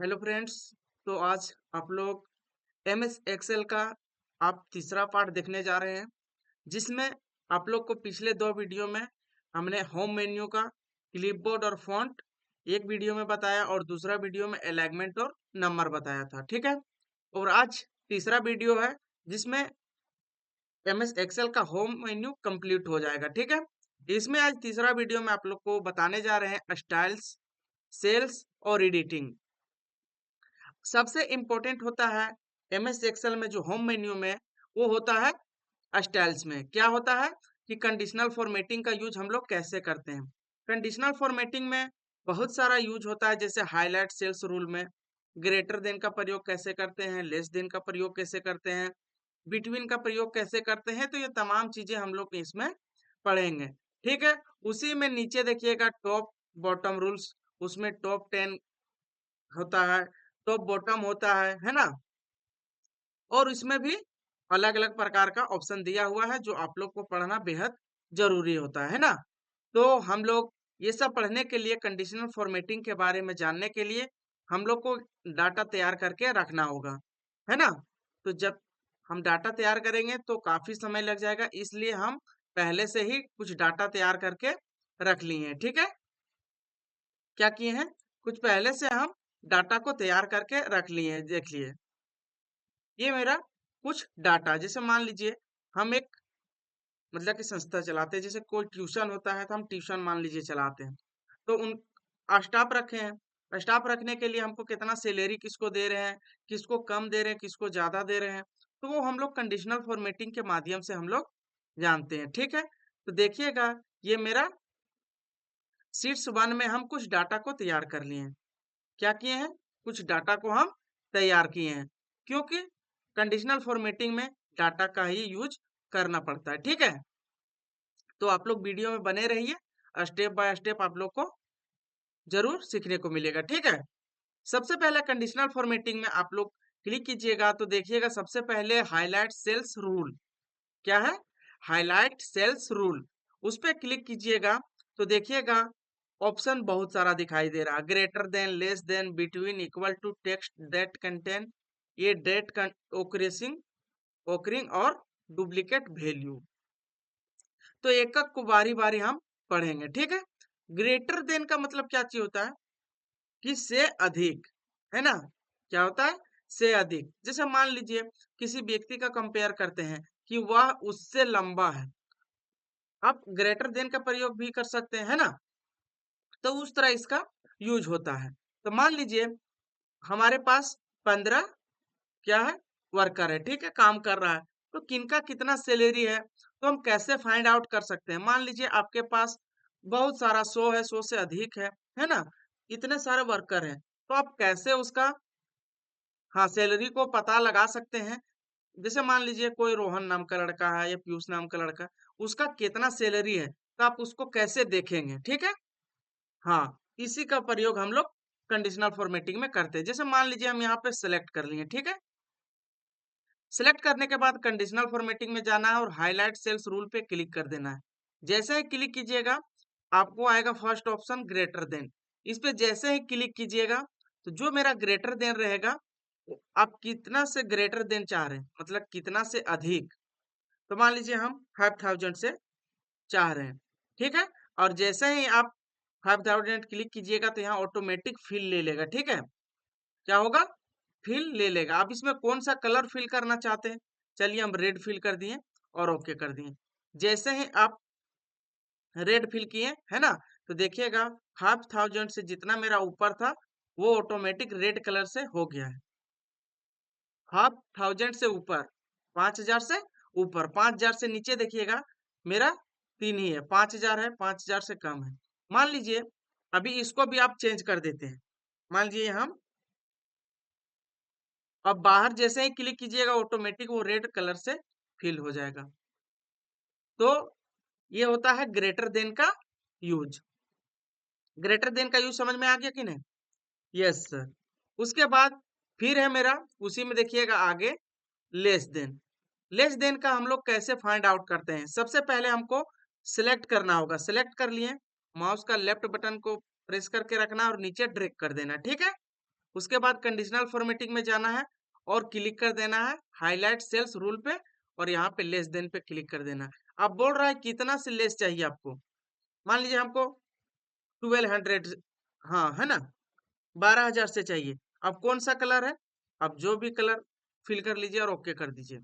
Hello friends. तो आज आप लोग एमएस एक्सेल का आप तीसरा पार्ट देखने जा रहे हैं, जिसमें आप लोग को पिछले दो वीडियो में हमने होम मेन्यू का क्लिपबोर्ड और फॉन्ट एक वीडियो में बताया और दूसरा वीडियो में अलाइनमेंट और नंबर बताया था। ठीक है। और आज तीसरा वीडियो है जिसमें एमएस एक्सेल का होम मेन्यू कंप्लीट हो जाएगा। ठीक है। इसमें आज तीसरा वीडियो में आप लोग को बताने जा रहे हैं स्टाइल्स, सेल्स और एडिटिंग। सबसे इम्पोर्टेंट होता है एमएस एक्सेल में जो होम मेन्यू में, वो होता है स्टाइल्स में। क्या होता है कि कंडीशनल फॉर्मेटिंग का यूज हम लोग कैसे करते हैं। कंडीशनल फॉर्मेटिंग में बहुत सारा यूज होता है, जैसे हाईलाइट सेल्स रूल में ग्रेटर देन का प्रयोग कैसे करते हैं, लेस देन का प्रयोग कैसे करते हैं, बिटवीन का प्रयोग कैसे करते हैं। तो ये तमाम चीजें हम लोग इसमें पढ़ेंगे। ठीक है। उसी में नीचे देखिएगा टॉप बॉटम रूल्स, उसमें टॉप 10 होता है, टॉप बॉटम होता है ना। और इसमें भी अलग अलग प्रकार का ऑप्शन दिया हुआ है जो आप लोग को पढ़ना बेहद जरूरी होता है ना। तो हम लोग ये सब पढ़ने के लिए, कंडीशनल फॉर्मेटिंग के बारे में जानने के लिए हम लोग को डाटा तैयार करके रखना होगा, है ना। तो जब हम डाटा तैयार करेंगे तो काफी समय लग जाएगा, इसलिए हम पहले से ही कुछ डाटा तैयार करके रख लिए हैं। ठीक है। क्या किए हैं, कुछ पहले से हम डाटा को तैयार करके रख लिए हैं। देख लिए, ये मेरा कुछ डाटा, जैसे मान लीजिए हम एक मतलब कि संस्था चलाते हैं, जैसे कोई ट्यूशन होता है तो हम ट्यूशन मान लीजिए चलाते हैं। तो उन स्टाफ रखे हैं, स्टाफ रखने के लिए हमको कितना सैलरी किसको दे रहे हैं, किसको कम दे रहे हैं, किसको ज्यादा दे रहे हैं। तो वो हम लोग कंडीशनल फॉर्मेटिंग के माध्यम से हम लोग जानते हैं। ठीक है। तो देखिएगा, ये मेरा शीट्स 1 में हम कुछ डाटा को तैयार कर लिए हैं। क्या किए हैं, कुछ डाटा को हम तैयार किए हैं, क्योंकि कंडीशनल फॉर्मेटिंग में डाटा का ही यूज करना पड़ता है। ठीक है। तो आप लोग वीडियो में बने रहिए, स्टेप बाय स्टेप आप लोग को जरूर सीखने को मिलेगा। ठीक है। सबसे पहले कंडीशनल फॉर्मेटिंग में आप लोग क्लिक कीजिएगा तो देखिएगा सबसे पहले हाईलाइट सेल्स रूल। क्या है, हाईलाइट सेल्स रूल। उस पर क्लिक कीजिएगा तो देखिएगा ऑप्शन बहुत सारा दिखाई दे रहा है, greater than, less than, between, equal to, text that contain, ये डेट ओकरेसिंग ओकरिंग और डुप्लीकेट वैल्यू। तो एक एक को बारी बारी हम पढ़ेंगे। ठीक है। ग्रेटर देन का मतलब क्या चीज होता है, कि से अधिक, है ना। क्या होता है, से अधिक। जैसे मान लीजिए किसी व्यक्ति का कंपेयर करते हैं कि वह उससे लंबा है, आप ग्रेटर देन का प्रयोग भी कर सकते हैं, है ना। तो उस तरह इसका यूज होता है। तो मान लीजिए हमारे पास 15 क्या है, वर्कर है, ठीक है, काम कर रहा है। तो किनका कितना सैलरी है, तो हम कैसे फाइंड आउट कर सकते हैं। मान लीजिए आपके पास बहुत सारा 100 है, 100 से अधिक है ना, इतने सारे वर्कर हैं। तो आप कैसे उसका, हाँ, सैलरी को पता लगा सकते हैं। जैसे मान लीजिए कोई रोहन नाम का लड़का है या पीयूष नाम का लड़का, उसका कितना सैलरी है, तो आप उसको कैसे देखेंगे। ठीक है। हाँ, इसी का प्रयोग हम लोग कंडीशनल फॉर्मेटिंग में करते हैं। जैसे मान लीजिए हम यहाँ पे सेलेक्ट कर लिए, ठीक है। सिलेक्ट करने के बाद कंडीशनल फॉर्मेटिंग में जाना है और हाईलाइट सेल्स रूल पे क्लिक कर देना है। जैसे ही क्लिक कीजिएगा आपको आएगा फर्स्ट ऑप्शन ग्रेटर देन। इस पे जैसे ही क्लिक कीजिएगा तो जो मेरा ग्रेटर देन रहेगा, आप कितना से ग्रेटर देन चाह रहे हैं, मतलब कितना से अधिक। तो मान लीजिए हम 5000 से चाह रहे हैं। ठीक है। और जैसे ही आप 5000 क्लिक कीजिएगा तो यहाँ ऑटोमेटिक फिल ले लेगा। ठीक है। क्या होगा, फिल ले लेगा। आप इसमें कौन सा कलर फिल करना चाहते हैं, चलिए हम रेड फिल कर दिए और ओके कर दिए। जैसे ही आप रेड फिल किए, है ना, तो देखिएगा 5000 से जितना मेरा ऊपर था वो ऑटोमेटिक रेड कलर से हो गया है। 5000 से ऊपर, 5000 से ऊपर, 5000 से नीचे देखिएगा मेरा 3 ही है, 5000 है, 5000 से कम है। मान लीजिए अभी इसको भी आप चेंज कर देते हैं। मान लीजिए हम अब बाहर जैसे ही क्लिक कीजिएगा ऑटोमेटिक वो रेड कलर से फिल हो जाएगा। तो ये होता है ग्रेटर देन का यूज। ग्रेटर देन का यूज समझ में आ गया कि नहीं। Yes sir. उसके बाद फिर है मेरा, उसी में देखिएगा आगे लेस देन। लेस देन का हम लोग कैसे फाइंड आउट करते हैं, सबसे पहले हमको सिलेक्ट करना होगा। सिलेक्ट कर लिए, माउस का लेफ्ट बटन को प्रेस करके रखना और नीचे ड्रैग कर देना। ठीक है। उसके बाद कंडीशनल फॉर्मेटिंग में जाना है और क्लिक कर देना है हाईलाइट सेल्स रूल पे और यहाँ पे लेस देन पे क्लिक कर देना है। अब बोल रहा है कितना से लेस चाहिए आपको। मान लीजिए हमको 1200, हाँ है ना, 12,000 से चाहिए। अब कौन सा कलर है, अब जो भी कलर फिल कर लीजिए और ओके कर दीजिए।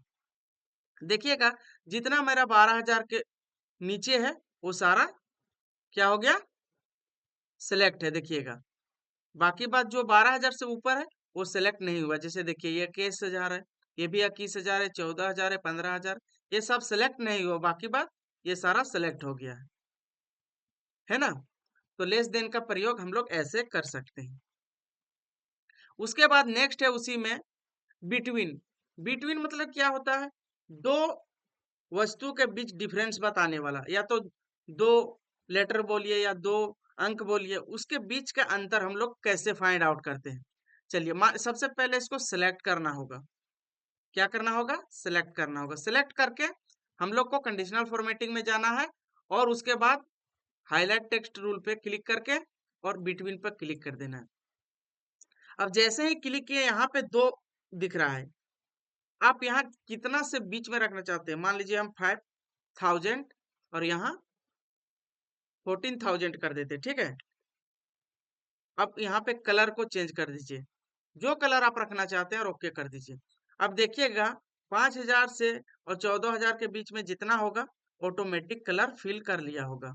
देखिएगा जितना मेरा 12,000 के नीचे है वो सारा क्या हो गया, सिलेक्ट है। देखिएगा बाकी बात जो 12,000 से ऊपर है वो सिलेक्ट नहीं हुआ। जैसे देखिए ये 21,000 है, ये भी 21,000 है, 14,000 है, 15,000, ये सब सिलेक्ट नहीं हुआ। बाकी बात ये सारा सिलेक्ट हो गया है ना। तो लेस देन का प्रयोग हम लोग ऐसे कर सकते हैं। उसके बाद नेक्स्ट है उसी में बिटवीन। बिटवीन मतलब क्या होता है, दो वस्तु के बीच डिफरेंस बताने वाला, या तो दो लेटर बोलिए या दो अंक बोलिए, उसके बीच का अंतर हम लोग कैसे फाइंड आउट करते हैं। चलिए सबसे पहले इसको सिलेक्ट करना होगा। क्या करना होगा, सिलेक्ट करना होगा। सिलेक्ट करके हम लोग को कंडीशनल फॉर्मेटिंग में जाना है और उसके बाद हाईलाइट टेक्स्ट रूल पे क्लिक करके और बिटवीन पर क्लिक कर देना है। अब जैसे ही क्लिक किए यहाँ पे दो दिख रहा है, आप यहाँ कितना से बीच में रखना चाहते हैं। मान लीजिए हम 5,000 और यहाँ 14,000 कर देते, ठीक है। अब यहाँ पे कलर को चेंज कर दीजिए, जो कलर आप रखना चाहते हैं और ओके कर दीजिए। अब देखिएगा 5,000 से और 14,000 के बीच में जितना होगा ऑटोमेटिक कलर फिल कर लिया होगा,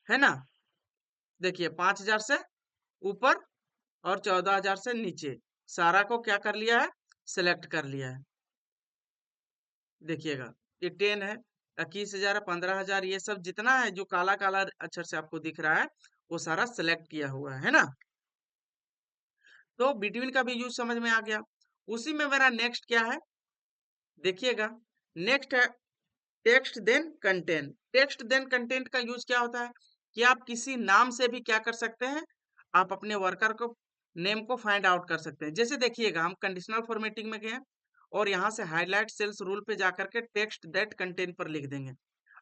है ना। देखिए 5,000 से ऊपर और 14,000 से नीचे सारा को क्या कर लिया है, सिलेक्ट कर लिया है। देखिएगा ये 10 है, 21,000 है, 15,000, ये सब जितना है जो काला काला अक्षर से आपको दिख रहा है वो सारा सिलेक्ट किया हुआ है ना। तो बिटवीन का भी यूज समझ में आ गया। उसी में मेरा नेक्स्ट क्या है, देखिएगा नेक्स्ट है text then content. Text then content का यूज क्या होता है कि आप किसी नाम से भी क्या कर सकते हैं, आप अपने वर्कर को नेम को फाइंड आउट कर सकते हैं। जैसे देखिएगा हम कंडीशनल फॉर्मेटिंग में गए और यहाँ से हाईलाइट सेल्स रूल पे जाकर के टेक्स्ट दैट कंटेंट पर लिख देंगे।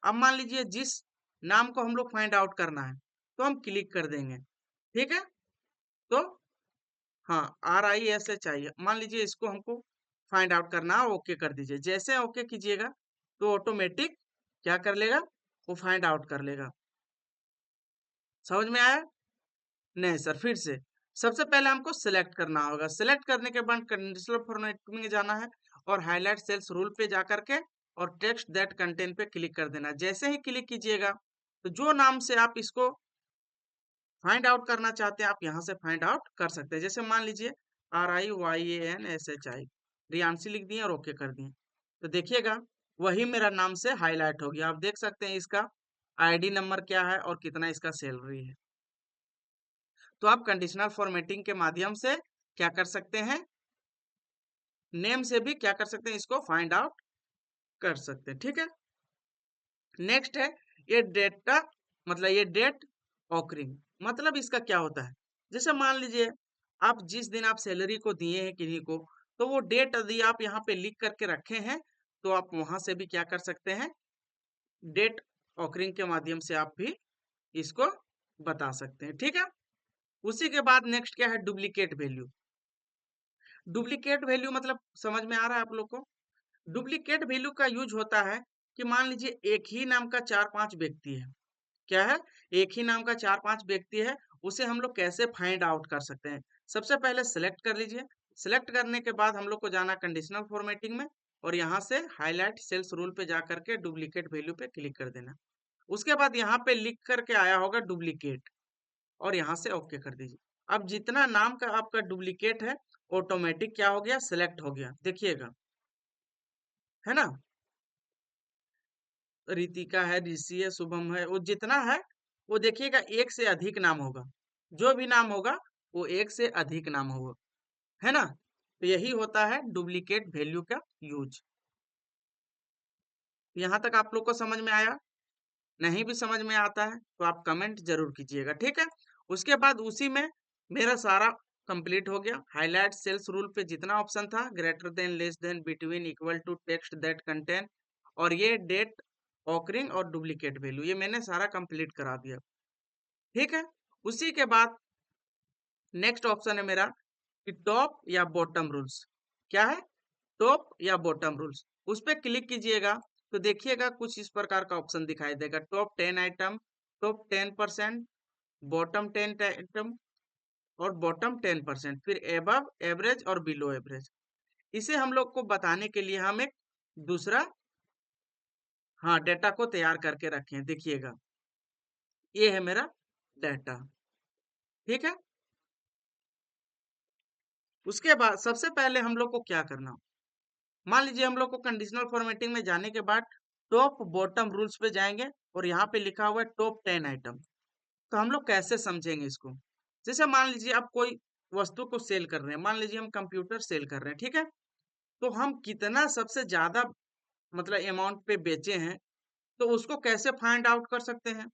अब मान लीजिए जिस नाम को हम लोग फाइंड आउट करना है तो हम क्लिक कर देंगे, ठीक है। तो हाँ RISH चाहिए, मान लीजिए इसको हमको फाइंड आउट करना है, ओके कर दीजिए। जैसे ओके कीजिएगा तो ऑटोमेटिक क्या कर लेगा, वो फाइंड आउट कर लेगा। समझ में आया, नहीं सर फिर से। सबसे पहले हमको सिलेक्ट करना होगा। सिलेक्ट करने के बाद कंडीशनल फॉर्मेटिंग में जाना है और हाईलाइट सेल्स रूल पे जा करके और टेक्स्ट दैट कंटेंट पे क्लिक कर देना। जैसे ही क्लिक कीजिएगा तो जो नाम से आप इसको फाइंड आउट करना चाहते हैं आप यहाँ से फाइंड आउट कर सकते हैं। जैसे मान लीजिए RIYANSHI रियांशी लिख दिए और ओके कर दिए, तो देखिएगा वही मेरा नाम से हाईलाइट हो गया। आप देख सकते हैं इसका ID नंबर क्या है और कितना इसका सैलरी है। तो आप कंडीशनल फॉर्मेटिंग के माध्यम से क्या कर सकते हैं, नेम से भी क्या कर सकते हैं, इसको फाइंड आउट कर सकते हैं, ठीक है। नेक्स्ट है ये डेटा, मतलब ये डेट ऑकरिंग, मतलब इसका क्या होता है। जैसे मान लीजिए आप जिस दिन आप सैलरी को दिए हैं किन्हीं को, तो वो डेट यदि आप यहाँ पे लिख करके रखे हैं तो आप वहां से भी क्या कर सकते हैं, डेट ऑकरिंग के माध्यम से आप भी इसको बता सकते हैं, ठीक है। उसी के बाद नेक्स्ट क्या है, डुप्लीकेट वैल्यू। डुप्लीकेट वैल्यू मतलब समझ में आ रहा है आप लोग को। डुप्लीकेट वैल्यू का यूज होता है कि मान लीजिए एक ही नाम का 4-5 व्यक्ति है, क्या है, एक ही नाम का 4-5 व्यक्ति है, उसे हम लोग कैसे फाइंड आउट कर सकते हैं। सबसे पहले सिलेक्ट कर लीजिए। सिलेक्ट करने के बाद हम लोग को जाना कंडीशनल फॉर्मेटिंग में और यहाँ से हाईलाइट सेल्स रूल पे जा करके डुप्लीकेट वैल्यू पे क्लिक कर देना। उसके बाद यहाँ पे लिख करके आया होगा डुप्लीकेट और यहाँ से ओके कर दीजिए। अब जितना नाम का आपका डुप्लीकेट है ऑटोमेटिक क्या हो गया, सिलेक्ट हो गया, देखिएगा, है ना। रितिका है, ऋषि है, शुभम है, वो जितना है वो देखिएगा एक से अधिक नाम होगा। जो भी नाम होगा वो एक से अधिक नाम होगा, है ना। तो यही होता है डुप्लीकेट वैल्यू का यूज। यहाँ तक आप लोग को समझ में आया, नहीं भी समझ में आता है तो आप कमेंट जरूर कीजिएगा, ठीक है। उसके बाद उसी में मेरा सारा कंप्लीट हो गया। हाईलाइट सेल्स रूल पे जितना ऑप्शन था, greater than, less than, between, equal to, text that contain और ये डेट ऑकरिंग और डुप्लीकेट वैल्यू, ये मैंने सारा कंप्लीट करा दिया, ठीक है। उसी के बाद नेक्स्ट ऑप्शन है मेरा कि टॉप या बॉटम रूल्स। क्या है? टॉप या बॉटम रूल्स। उस पर क्लिक कीजिएगा तो देखिएगा कुछ इस प्रकार का ऑप्शन दिखाई देगा, top 10 item, top 10%, bottom 10 item और बॉटम 10%, फिर एबव एवरेज और बिलो एवरेज। इसे हम लोग को बताने के लिए हम एक दूसरा हाँ डेटा को तैयार करके रखे हैं, देखिएगा ये है मेरा डेटा। ठीक है, उसके बाद सबसे पहले हम लोग को क्या करना, मान लीजिए हम लोग को कंडीशनल फॉर्मेटिंग में जाने के बाद टॉप बॉटम रूल्स पे जाएंगे और यहाँ पे लिखा हुआ है टॉप 10 आइटम। तो हम लोग कैसे समझेंगे इसको? जैसे मान लीजिए आप कोई वस्तु को सेल कर रहे हैं, मान लीजिए हम कंप्यूटर सेल कर रहे हैं, ठीक है, तो हम कितना सबसे ज्यादा मतलब अमाउंट पे बेचे हैं, तो उसको कैसे फाइंड आउट कर सकते हैं?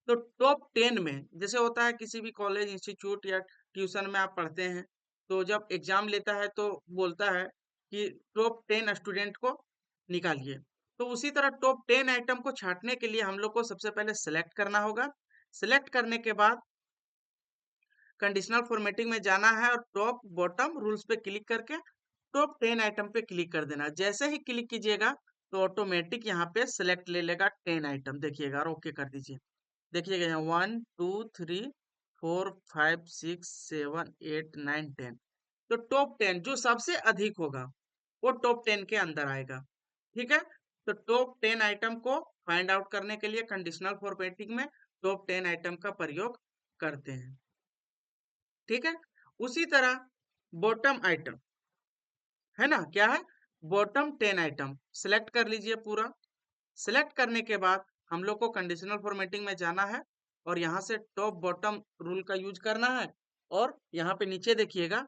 तो टॉप 10 में जैसे होता है किसी भी कॉलेज इंस्टीट्यूट या ट्यूशन में आप पढ़ते हैं, तो जब एग्जाम लेता है तो बोलता है कि टॉप 10 स्टूडेंट को निकालिए। तो उसी तरह टॉप 10 आइटम को छांटने के लिए हम लोग को सबसे पहले सेलेक्ट करना होगा। सेलेक्ट करने के बाद कंडीशनल फॉर्मेटिंग में जाना है और टॉप बॉटम रूल्स पे क्लिक करके टॉप 10 आइटम पे क्लिक कर देना। जैसे ही क्लिक कीजिएगा तो ऑटोमेटिक यहाँ पे सेलेक्ट ले लेगा 10 आइटम, देखिएगा और ओके कर दीजिए। देखिएगा यहाँ 1 2 3 4 5 6 7 8 9 10, तो टॉप 10 जो सबसे अधिक होगा वो टॉप 10 के अंदर आएगा। ठीक है, तो टॉप 10 आइटम को फाइंड आउट करने के लिए कंडीशनल फॉर्मेटिंग में टॉप 10 आइटम का प्रयोग करते हैं। ठीक है, उसी तरह बॉटम आइटम है ना, क्या है? बॉटम 10 आइटम सेलेक्ट कर लीजिए पूरा। सेलेक्ट करने के बाद हम लोग को कंडीशनल फॉर्मेटिंग में जाना है और यहाँ से टॉप बॉटम रूल का यूज करना है और यहाँ पे नीचे देखिएगा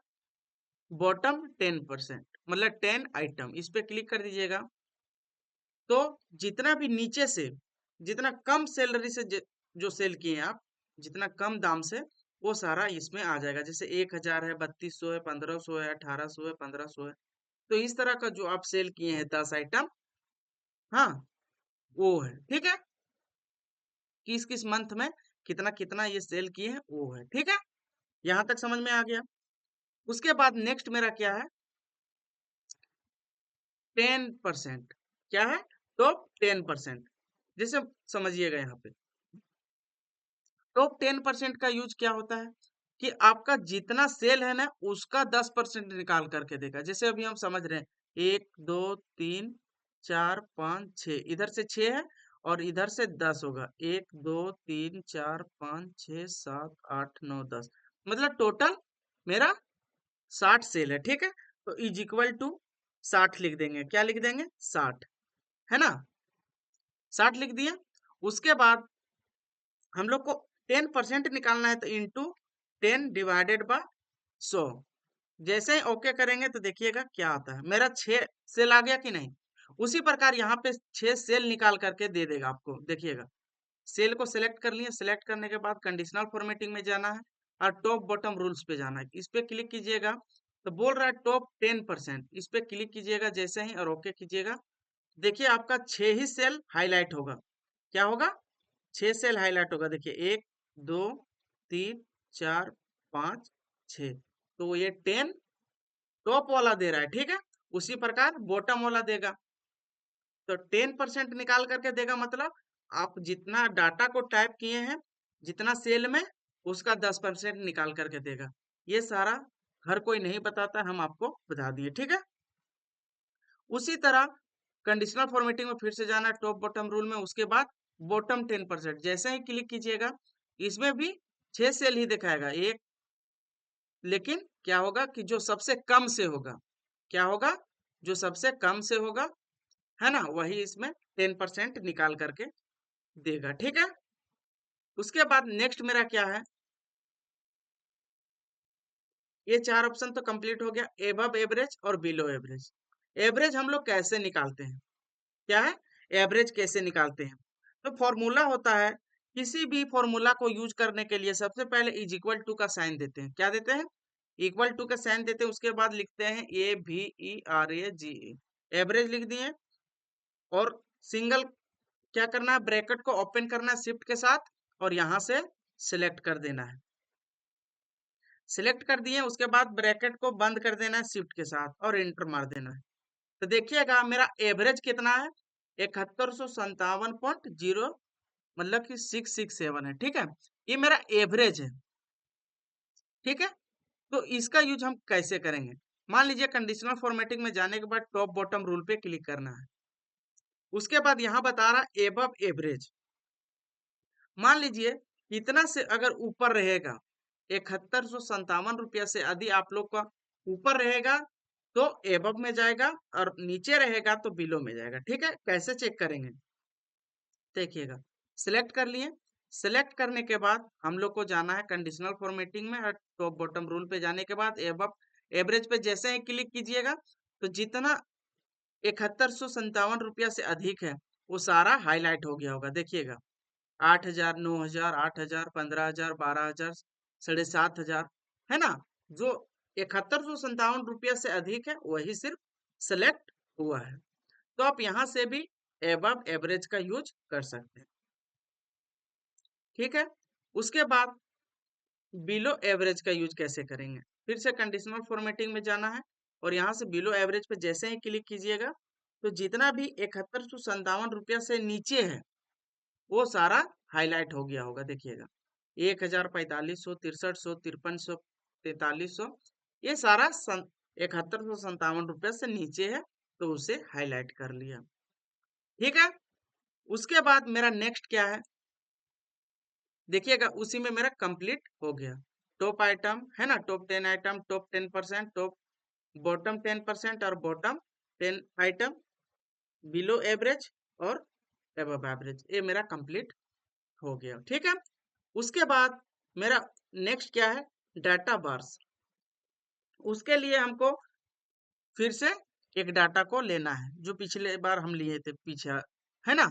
बॉटम 10% मतलब 10 आइटम, इस पे क्लिक कर दीजिएगा। तो जितना भी नीचे से जितना कम सैलरी से जो सेल किए हैं आप, जितना कम दाम से, वो सारा इसमें आ जाएगा। जैसे 1000 है, 3200 है, 1500 है, 1800 है, 1500 है, तो इस तरह का जो आप सेल किए हैं 10 आइटम, हाँ वो है। ठीक है, किस किस मंथ में कितना कितना ये सेल किए हैं वो है। ठीक है, यहां तक समझ में आ गया। उसके बाद नेक्स्ट मेरा क्या है? 10%। क्या है? टॉप 10%। जैसे समझिएगा यहाँ पे टॉप 10% का यूज क्या होता है कि आपका जितना सेल है ना उसका 10% निकाल करके देगा। जैसे अभी हम समझ रहे हैं 1 2 3 4 5 6, इधर से 6 है और इधर से 10 होगा, 1 2 3 4 5 6 7 8 9 10, मतलब टोटल मेरा 60 सेल है। ठीक है, तो इज इक्वल टू 60 लिख देंगे। क्या लिख देंगे? 60, है ना, 60 लिख दिया। उसके बाद हम लोग को 10% निकालना है, तो इंटू 10/100। जैसे ही ओके करेंगे तो देखिएगा क्या आता है, मेरा 6 सेल आ गया कि नहीं। उसी प्रकार यहाँ पे 6 सेल निकाल करके दे देगा आपको, देखिएगा। सेल को सिलेक्ट कर लिए, सिलेक्ट करने के बाद कंडीशनल फॉर्मेटिंग में जाना है और टॉप बॉटम रूल्स पे जाना है, इस पे क्लिक कीजिएगा। तो बोल रहा है टॉप 10%, इस पे क्लिक कीजिएगा जैसे ही और ओके कीजिएगा। देखिए आपका 6 ही सेल हाईलाइट होगा। क्या होगा? 6 सेल हाईलाइट होगा। देखिए 1 2 3 4 5 6, तो ये 10 टॉप वाला दे रहा है। ठीक है, उसी प्रकार बॉटम वाला देगा। तो 10% निकाल करके देगा, मतलब आप जितना डाटा को टाइप किए हैं जितना सेल में, उसका 10% निकाल करके देगा। ये सारा हर कोई नहीं बताता, हम आपको बता दिए। ठीक है, उसी तरह कंडीशनल फॉर्मेटिंग में फिर से जाना है टॉप बॉटम रूल में। उसके बाद बॉटम 10%, जैसे ही क्लिक कीजिएगा इसमें भी 6 सेल ही दिखाएगा एक, लेकिन क्या होगा कि जो सबसे कम से होगा, क्या होगा? जो सबसे कम से होगा, है ना, वही इसमें 10% निकाल करके देगा। ठीक है, उसके बाद नेक्स्ट मेरा क्या है? ये 4 ऑप्शन तो कंप्लीट हो गया, एबव एवरेज और बिलो एवरेज। एवरेज हम लोग कैसे निकालते हैं? क्या है? एवरेज कैसे निकालते हैं? तो फॉर्मूला होता है, किसी भी फॉर्मूला को यूज करने के लिए सबसे पहले इज इक्वल टू का साइन देते हैं। क्या देते हैं? इक्वल टू का साइन देते हैं। उसके बाद लिखते हैं AVERAGE, एवरेज लिख दिए। और सिंगल क्या करना है? ब्रैकेट को ओपन करना है शिफ्ट के साथ और यहां से सिलेक्ट कर देना है। सिलेक्ट कर दिए, उसके बाद ब्रैकेट को बंद कर देना है शिफ्ट के साथ और एंटर मार देना है। तो देखिएगा मेरा एवरेज कितना है, 7157.0, मतलब कि 667 है। ठीक है, ये मेरा एवरेज है। ठीक है, तो इसका यूज हम कैसे करेंगे? मान लीजिए कंडीशनल फॉर्मेटिंग में जाने के बाद टॉप बॉटम रूल पे क्लिक करना है। उसके बाद यहाँ बता रहा एबव एवरेज। मान लीजिए इतना से अगर ऊपर रहेगा, 7157 रुपया से यदि आप लोग का ऊपर रहेगा तो एबव में जाएगा, और नीचे रहेगा तो बिलो में जाएगा। ठीक है, कैसे चेक करेंगे देखिएगा। सिलेक्ट कर लिए, सिलेक्ट करने के बाद हम लोग को जाना है कंडीशनल फॉर्मेटिंग में, और टॉप बॉटम रूल पे जाने के बाद एबव एवरेज पे जैसे ही क्लिक कीजिएगा तो जितना 7157 रुपया से अधिक है वो सारा हाईलाइट हो गया होगा। देखिएगा 8,000, 9,000, 8,000, 15,000, 12,000, 7,500, है ना। जो 7157 रुपया से अधिक है वही सिर्फ सेलेक्ट हुआ है। तो आप यहाँ से भी एबव एवरेज का यूज कर सकते हैं। ठीक है, उसके बाद बिलो एवरेज का यूज कैसे करेंगे? फिर से कंडीशनल फॉर्मेटिंग में जाना है, और यहाँ से बिलो एवरेज पे जैसे ही क्लिक कीजिएगा तो जितना भी 7157 रुपया से नीचे है वो सारा हाईलाइट हो गया होगा। देखिएगा 1,000, 4500, 6300, 5300, 4300, ये सारा 7157 रुपया से नीचे है तो उसे हाईलाइट कर लिया। ठीक है, उसके बाद मेरा नेक्स्ट क्या है देखिएगा, उसी में मेरा कंप्लीट हो गया। टॉप आइटम है ना, top 10 item, top 10%, top bottom 10% और बॉटम 10 आइटम, बिलो एवरेज और एबव एवरेज, ये मेरा कंप्लीट हो गया। ठीक है, उसके बाद मेरा नेक्स्ट क्या है, डाटा बार्स। उसके लिए हमको फिर से एक डाटा को लेना है जो पिछले बार हम लिए थे, पीछे है ना,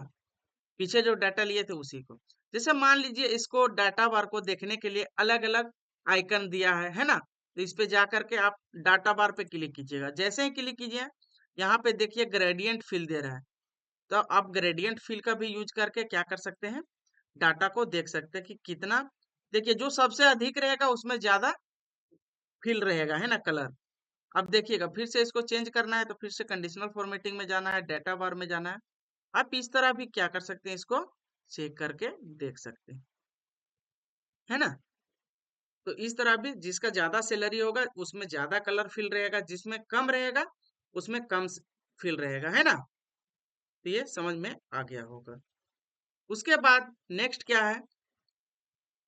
पीछे जो डाटा लिए थे उसी को। जैसे मान लीजिए इसको डाटा बार को देखने के लिए अलग अलग आइकन दिया है ना। तो इस पे जा करके आप डाटा बार पे क्लिक कीजिएगा। जैसे ही क्लिक कीजिए यहाँ पे देखिए ग्रेडियंट फिल दे रहा है, तो आप ग्रेडियंट फिल का भी यूज करके क्या कर सकते हैं, डाटा को देख सकते हैं कि कितना। देखिए जो सबसे अधिक रहेगा उसमें ज्यादा फिल रहेगा, है ना, कलर। अब देखिएगा फिर से इसको चेंज करना है तो फिर से कंडीशनल फॉर्मेटिंग में जाना है, डाटा बार में जाना है। आप इस तरह भी क्या कर सकते हैं, इसको चेक करके देख सकते हैं, है ना। तो इस तरह भी जिसका ज्यादा सैलरी होगा उसमें ज्यादा कलर फिल रहेगा, जिसमें कम रहेगा उसमें कम फिल रहेगा, है ना। तो ये समझ में आ गया होगा। उसके बाद नेक्स्ट क्या है,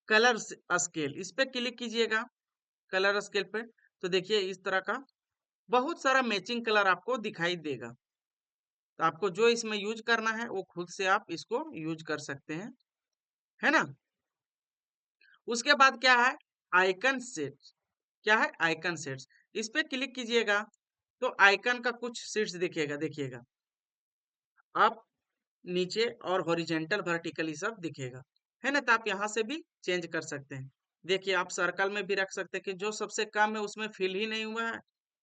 कलर स्केल। इस पे क्लिक कीजिएगा कलर स्केल पे, तो देखिए इस तरह का बहुत सारा मैचिंग कलर आपको दिखाई देगा। तो आपको जो इसमें यूज करना है वो खुद से आप इसको यूज कर सकते हैं, है ना। उसके बाद क्या है, आइकन सेट। क्या है, आइकन सेट्स। इस पे क्लिक कीजिएगा तो आइकन का कुछ सेट्स दिखेगा। देखिएगा आप नीचे और हॉरिजेंटल वर्टिकल सब दिखेगा, है ना। तो आप यहाँ से भी चेंज कर सकते हैं। देखिए आप सर्कल में भी रख सकते हैं कि जो सबसे कम है उसमें फिल ही नहीं हुआ है,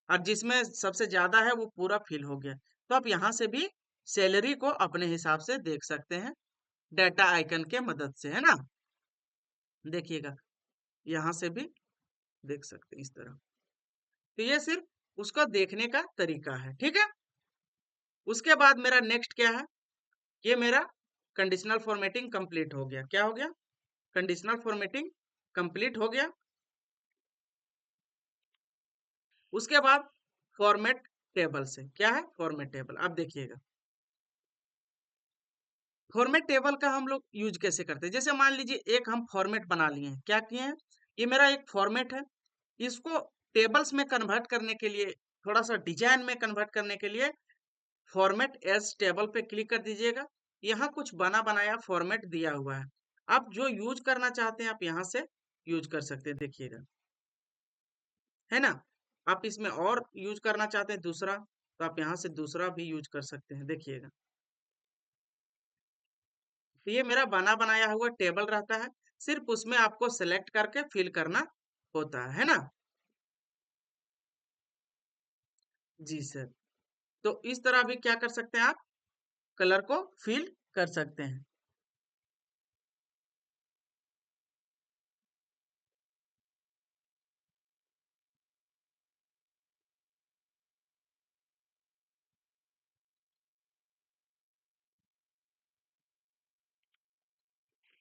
और जिसमें सबसे ज्यादा है वो पूरा फिल हो गया। तो आप यहाँ से भी सैलरी को अपने हिसाब से देख सकते हैं डाटा आइकन के मदद से, है ना। देखिएगा यहाँ से भी देख सकते हैं इस तरह। तो ये सिर्फ उसको देखने का तरीका है। ठीक है, उसके बाद मेरा नेक्स्ट क्या है, ये मेरा कंडीशनल फॉर्मेटिंग कंप्लीट हो गया। क्या हो गया, कंडीशनल फॉर्मेटिंग कंप्लीट हो गया। उसके बाद फॉर्मेट टेबल से, क्या है, फॉर्मेट टेबल। अब देखिएगा फॉर्मेट टेबल का हम लोग यूज कैसे करते हैं। जैसे मान लीजिए एक हम फॉर्मेट बना लिए हैं, क्या किए हैं, ये मेरा एक फॉर्मेट है, इसको टेबल्स में कन्वर्ट करने के लिए, थोड़ा सा डिजाइन में कन्वर्ट करने के लिए फॉर्मेट एज टेबल पे क्लिक कर दीजिएगा। यहाँ कुछ बना बनाया फॉर्मेट दिया हुआ है, आप जो यूज करना चाहते हैं आप यहाँ से यूज कर सकते हैं। देखिएगा, है ना। आप इसमें और यूज करना चाहते हैं दूसरा, तो आप यहाँ से दूसरा भी यूज कर सकते हैं। देखिएगा तो ये मेरा बना बनाया हुआ टेबल रहता है, सिर्फ उसमें आपको सेलेक्ट करके फिल करना होता है ना। जी सर, तो इस तरह भी क्या कर सकते हैं आप, कलर को फिल कर सकते हैं।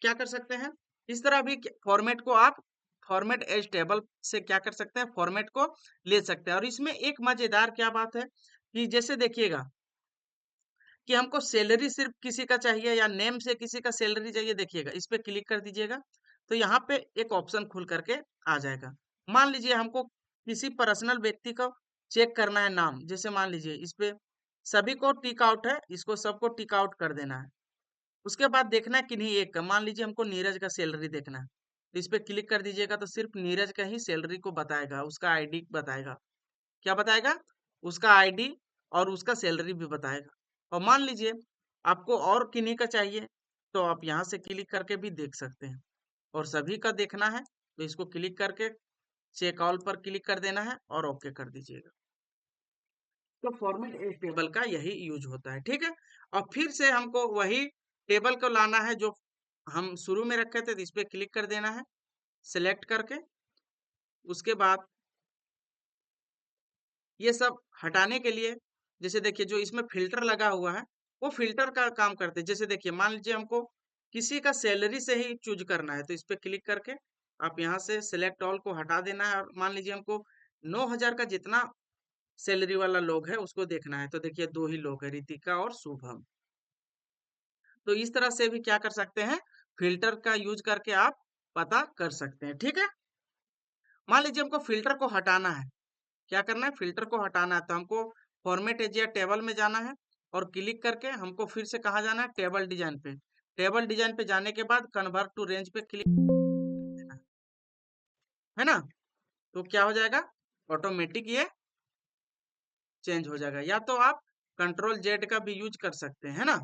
क्या कर सकते हैं, इस तरह भी फॉर्मेट को आप फॉर्मेट एज टेबल से क्या कर सकते हैं, फॉर्मेट को ले सकते हैं। और इसमें एक मजेदार क्या बात है कि जैसे देखिएगा कि हमको सैलरी सिर्फ किसी का चाहिए या नेम से किसी का सैलरी चाहिए, देखिएगा इस पे क्लिक कर दीजिएगा तो यहाँ पे एक ऑप्शन खुल करके आ जाएगा। मान लीजिए हमको किसी पर्सनल व्यक्ति को चेक करना है नाम, जैसे मान लीजिए इस पे सभी को टिक आउट है, इसको सबको टिक आउट कर देना है। उसके बाद देखना है किन्हीं एक का, मान लीजिए हमको नीरज का सैलरी देखना है तो इस पे क्लिक कर दीजिएगा तो सिर्फ नीरज का ही सैलरी को बताएगा, उसका आईडी बताएगा। क्या बताएगा, उसका आईडी और उसका सैलरी भी बताएगा। और मान लीजिए आपको और किन्हीं का चाहिए तो आप यहाँ से क्लिक करके भी देख सकते हैं। और सभी का देखना है तो इसको क्लिक करके चेक ऑल पर क्लिक कर देना है और ओके कर दीजिएगा। तो फॉर्मेट एज टेबल का यही यूज होता है, ठीक है। और फिर से हमको वही टेबल को लाना है जो हम शुरू में रखे थे, तो इस पे क्लिक कर देना है सिलेक्ट करके। उसके बाद ये सब हटाने के लिए, जैसे देखिए जो इसमें फिल्टर लगा हुआ है वो फिल्टर का काम करते हैं। जैसे देखिए मान लीजिए हमको किसी का सैलरी से ही चूज करना है तो इस पे क्लिक करके आप यहाँ से सिलेक्ट ऑल को हटा देना है। और मान लीजिए हमको 9,000 का जितना सैलरी वाला लोग है उसको देखना है तो देखिए दो ही लोग है, रितिका और शुभम। तो इस तरह से भी क्या कर सकते हैं, फिल्टर का यूज करके आप पता कर सकते हैं, ठीक है। मान लीजिए हमको फिल्टर को हटाना है, क्या करना है, फिल्टर को हटाना है तो हमको फॉर्मेट एरिया टेबल में जाना है और क्लिक करके हमको फिर से कहाँ जाना है, टेबल डिजाइन पे। टेबल डिजाइन पे जाने के बाद कन्वर्ट टू रेंज पे क्लिक देना है ना। तो क्या हो जाएगा, ऑटोमेटिक ये चेंज हो जाएगा। या तो आप कंट्रोल जेड का भी यूज कर सकते हैं, है ना।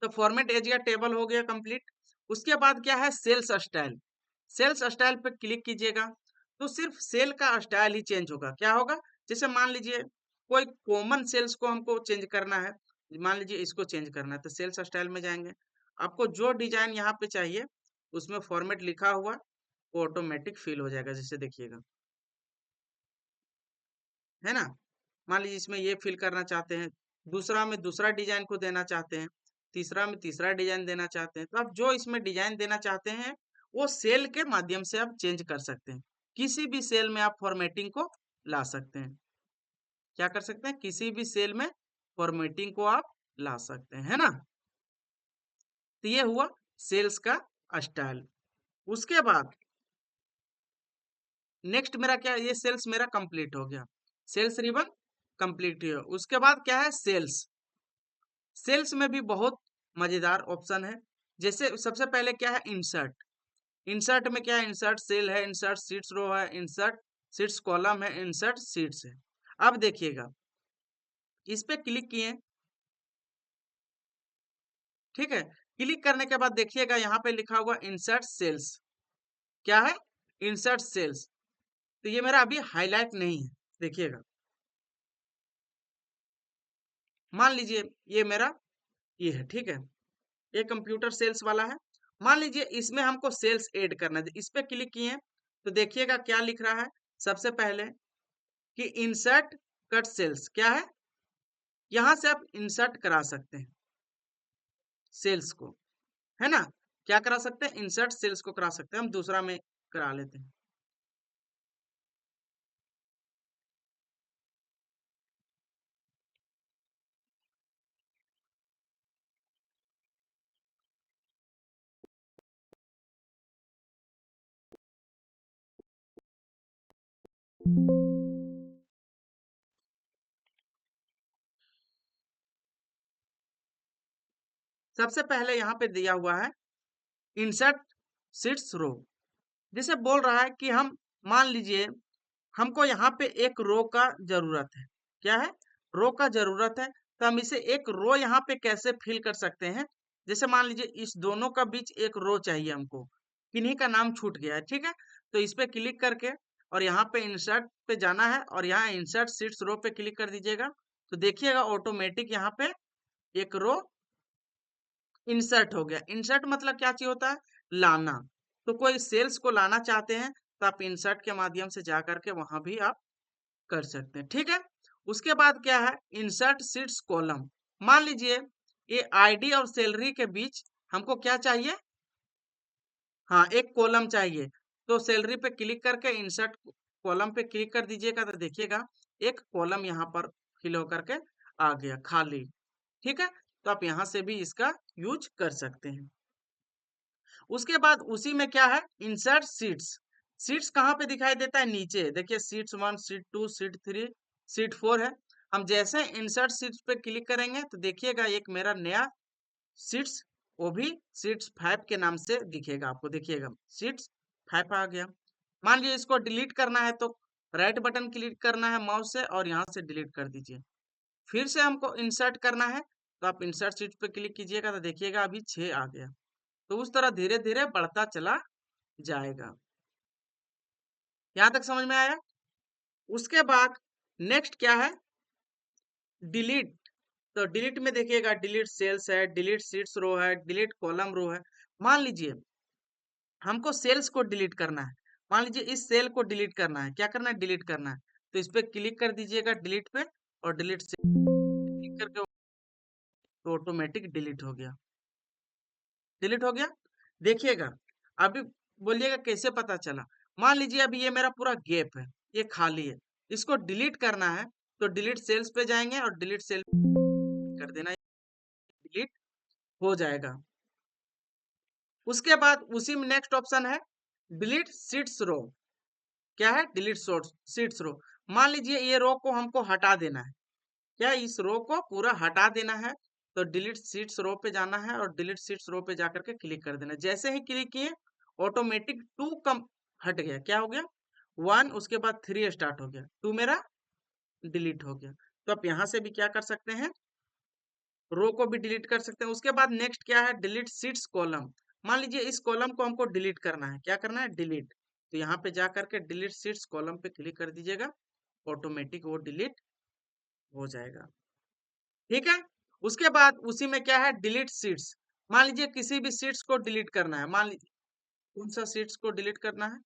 तो फॉर्मेट एरिया टेबल हो गया कंप्लीट। उसके बाद क्या है, सेल्स स्टाइल। सेल्स स्टाइल पे क्लिक कीजिएगा तो सिर्फ सेल का स्टाइल ही चेंज होगा। क्या होगा, जैसे मान लीजिए कोई कॉमन सेल्स को हमको चेंज करना है, मान लीजिए इसको चेंज करना है तो सेल्स स्टाइल में जाएंगे। आपको जो डिजाइन यहाँ पे चाहिए उसमें फॉर्मेट लिखा हुआ वो ऑटोमेटिक फिल हो जाएगा। जैसे देखिएगा, है ना। मान लीजिए इसमें ये फिल करना चाहते हैं, दूसरा में दूसरा डिजाइन को देना चाहते हैं, तीसरा में तीसरा डिजाइन देना चाहते हैं, तो आप जो इसमें डिजाइन देना चाहते हैं वो सेल के माध्यम से आप चेंज कर सकते हैं। किसी भी सेल में आप फॉर्मेटिंग को ला सकते हैं। क्या कर सकते हैं, किसी भी सेल में फॉर्मेटिंग को आप ला सकते हैं, है ना। तो ये हुआ सेल्स का स्टाइल। उसके बाद नेक्स्ट मेरा क्या, ये सेल्स मेरा कंप्लीट हो गया, सेल्स रिबन कंप्लीट हुआ। उसके बाद क्या है, सेल्स। सेल्स में भी बहुत मजेदार ऑप्शन है। जैसे सबसे पहले क्या है, इंसर्ट। इंसर्ट में क्या है, इंसर्ट सेल है, इंसर्ट सीट्स रो है, इंसर्ट सीट्स कॉलम है, इंसर्ट सीट्स है। अब देखिएगा इस पे क्लिक किए, ठीक है। क्लिक करने के बाद देखिएगा यहाँ पे लिखा हुआ इंसर्ट सेल्स। क्या है, इंसर्ट सेल्स। तो ये मेरा अभी हाईलाइट नहीं है, देखिएगा। मान लीजिए ये मेरा ये है, ठीक है, ये कंप्यूटर सेल्स वाला है। मान लीजिए इसमें हमको सेल्स ऐड करना है, इस पे क्लिक किए तो देखिएगा क्या लिख रहा है। सबसे पहले कि इंसर्ट कट सेल्स, क्या है, यहां से आप इंसर्ट करा सकते हैं सेल्स को, है ना। क्या करा सकते हैं, इंसर्ट सेल्स को करा सकते हैं। हम दूसरा में करा लेते हैं। सबसे पहले यहाँ पे दिया हुआ है इंसर्ट सीट्स रो। जैसे बोल रहा है कि हम मान लीजिए हमको यहाँ पे एक रो का जरूरत है, क्या है, रो का जरूरत है। तो हम इसे एक रो यहाँ पे कैसे फिल कर सकते हैं। जैसे मान लीजिए इस दोनों का बीच एक रो चाहिए हमको, किन्हीं का नाम छूट गया है, ठीक है। तो इस पे क्लिक करके और यहाँ पे इंसर्ट पे जाना है और यहाँ इंसर्ट सीट्स रो पे क्लिक कर दीजिएगा तो देखिएगा ऑटोमेटिक यहाँ पे एक रो इंसर्ट हो गया। इंसर्ट मतलब क्या चीज होता है, लाना। तो कोई सेल्स को लाना चाहते हैं तो आप इंसर्ट के माध्यम से जा करके वहां भी आप कर सकते हैं, ठीक है। उसके बाद क्या है, इंसर्ट सीट्स कॉलम। मान लीजिए ये आईडी और सैलरी के बीच हमको क्या चाहिए? हाँ, एक कॉलम चाहिए। तो सैलरी पे क्लिक करके इंसर्ट कॉलम पे क्लिक कर दीजिएगा तो देखिएगा एक कॉलम यहाँ पर फिल होकर के आ गया खाली। ठीक है? तो आप यहाँ से भी इसका यूज कर सकते हैं। उसके बाद उसी में क्या है, इंसर्ट सीट्स। सीट्स कहाँ पे दिखाई देता है? नीचे देखिए, सीट्स 1, सीट 2, सीट 3, सीट 4 है। हम जैसे इंसर्ट सीट्स पे क्लिक करेंगे तो देखिएगा एक मेरा नया सीट्स, वो भी सीट्स 5 के नाम से दिखेगा आपको। देखिएगा सीट्स 5 आ गया। मान लीजिए इसको डिलीट करना है तो राइट बटन क्लिक करना है माउस से और यहाँ से डिलीट कर दीजिए। फिर से हमको इंसर्ट करना है तो आप इंसर्ट सीट पे क्लिक कीजिएगा तो देखिएगा अभी 6 आ गया। तो उस तरह धीरे धीरे बढ़ता चला जाएगा। यहाँ तक समझ में आया? उसके बाद नेक्स्ट क्या है? डिलीट। तो डिलीट में देखिएगा डिलीट सेल्स है, डिलीट सीट्स रो है, डिलीट कॉलम रो है। मान लीजिए हमको सेल्स को डिलीट करना है। मान लीजिए इस सेल को डिलीट करना है। क्या करना है? डिलीट करना है। तो इस पे क्लिक कर दीजिएगा डिलीट पे और डिलीट से क्लिक करके तो ऑटोमेटिक डिलीट हो गया। डिलीट हो गया। देखिएगा अभी बोलिएगा कैसे पता चला? मान लीजिए अभी ये मेरा पूरा गैप है, ये खाली है, इसको डिलीट करना है तो डिलीट सेल्स पे जाएंगे और डिलीट सेल कर देना, डिलीट हो जाएगा। उसके बाद उसी में नेक्स्ट ऑप्शन है डिलीट सीट्स रो। क्या है? डिलीट सीट्स रो। मान लीजिए ये रो को हमको हटा देना है। क्या इस रो को पूरा हटा देना है? तो डिलीट सीट्स रो पे जाना है और डिलीट सीट्स रो पे जाकर के क्लिक कर देना। जैसे ही क्लिक किए ऑटोमेटिक 2 कम हट गया। क्या हो गया? 1, उसके बाद 3 स्टार्ट हो गया, 2 मेरा डिलीट हो गया। तो आप यहाँ से भी क्या कर सकते हैं? रो को भी डिलीट कर सकते हैं। उसके बाद नेक्स्ट क्या है? Delete seats column. मान लीजिए इस कॉलम को हमको डिलीट करना है। क्या करना है? डिलीट। तो यहाँ पे जा करके डिलीट सीट्स कॉलम पे क्लिक कर दीजिएगा, ऑटोमेटिक वो डिलीट हो जाएगा। ठीक है? उसके बाद उसी में क्या है? Delete seats. मान लीजिए किसी भी सीट्स को डिलीट करना है। मान लीजिए कौन सा सीट्स को डिलीट करना है?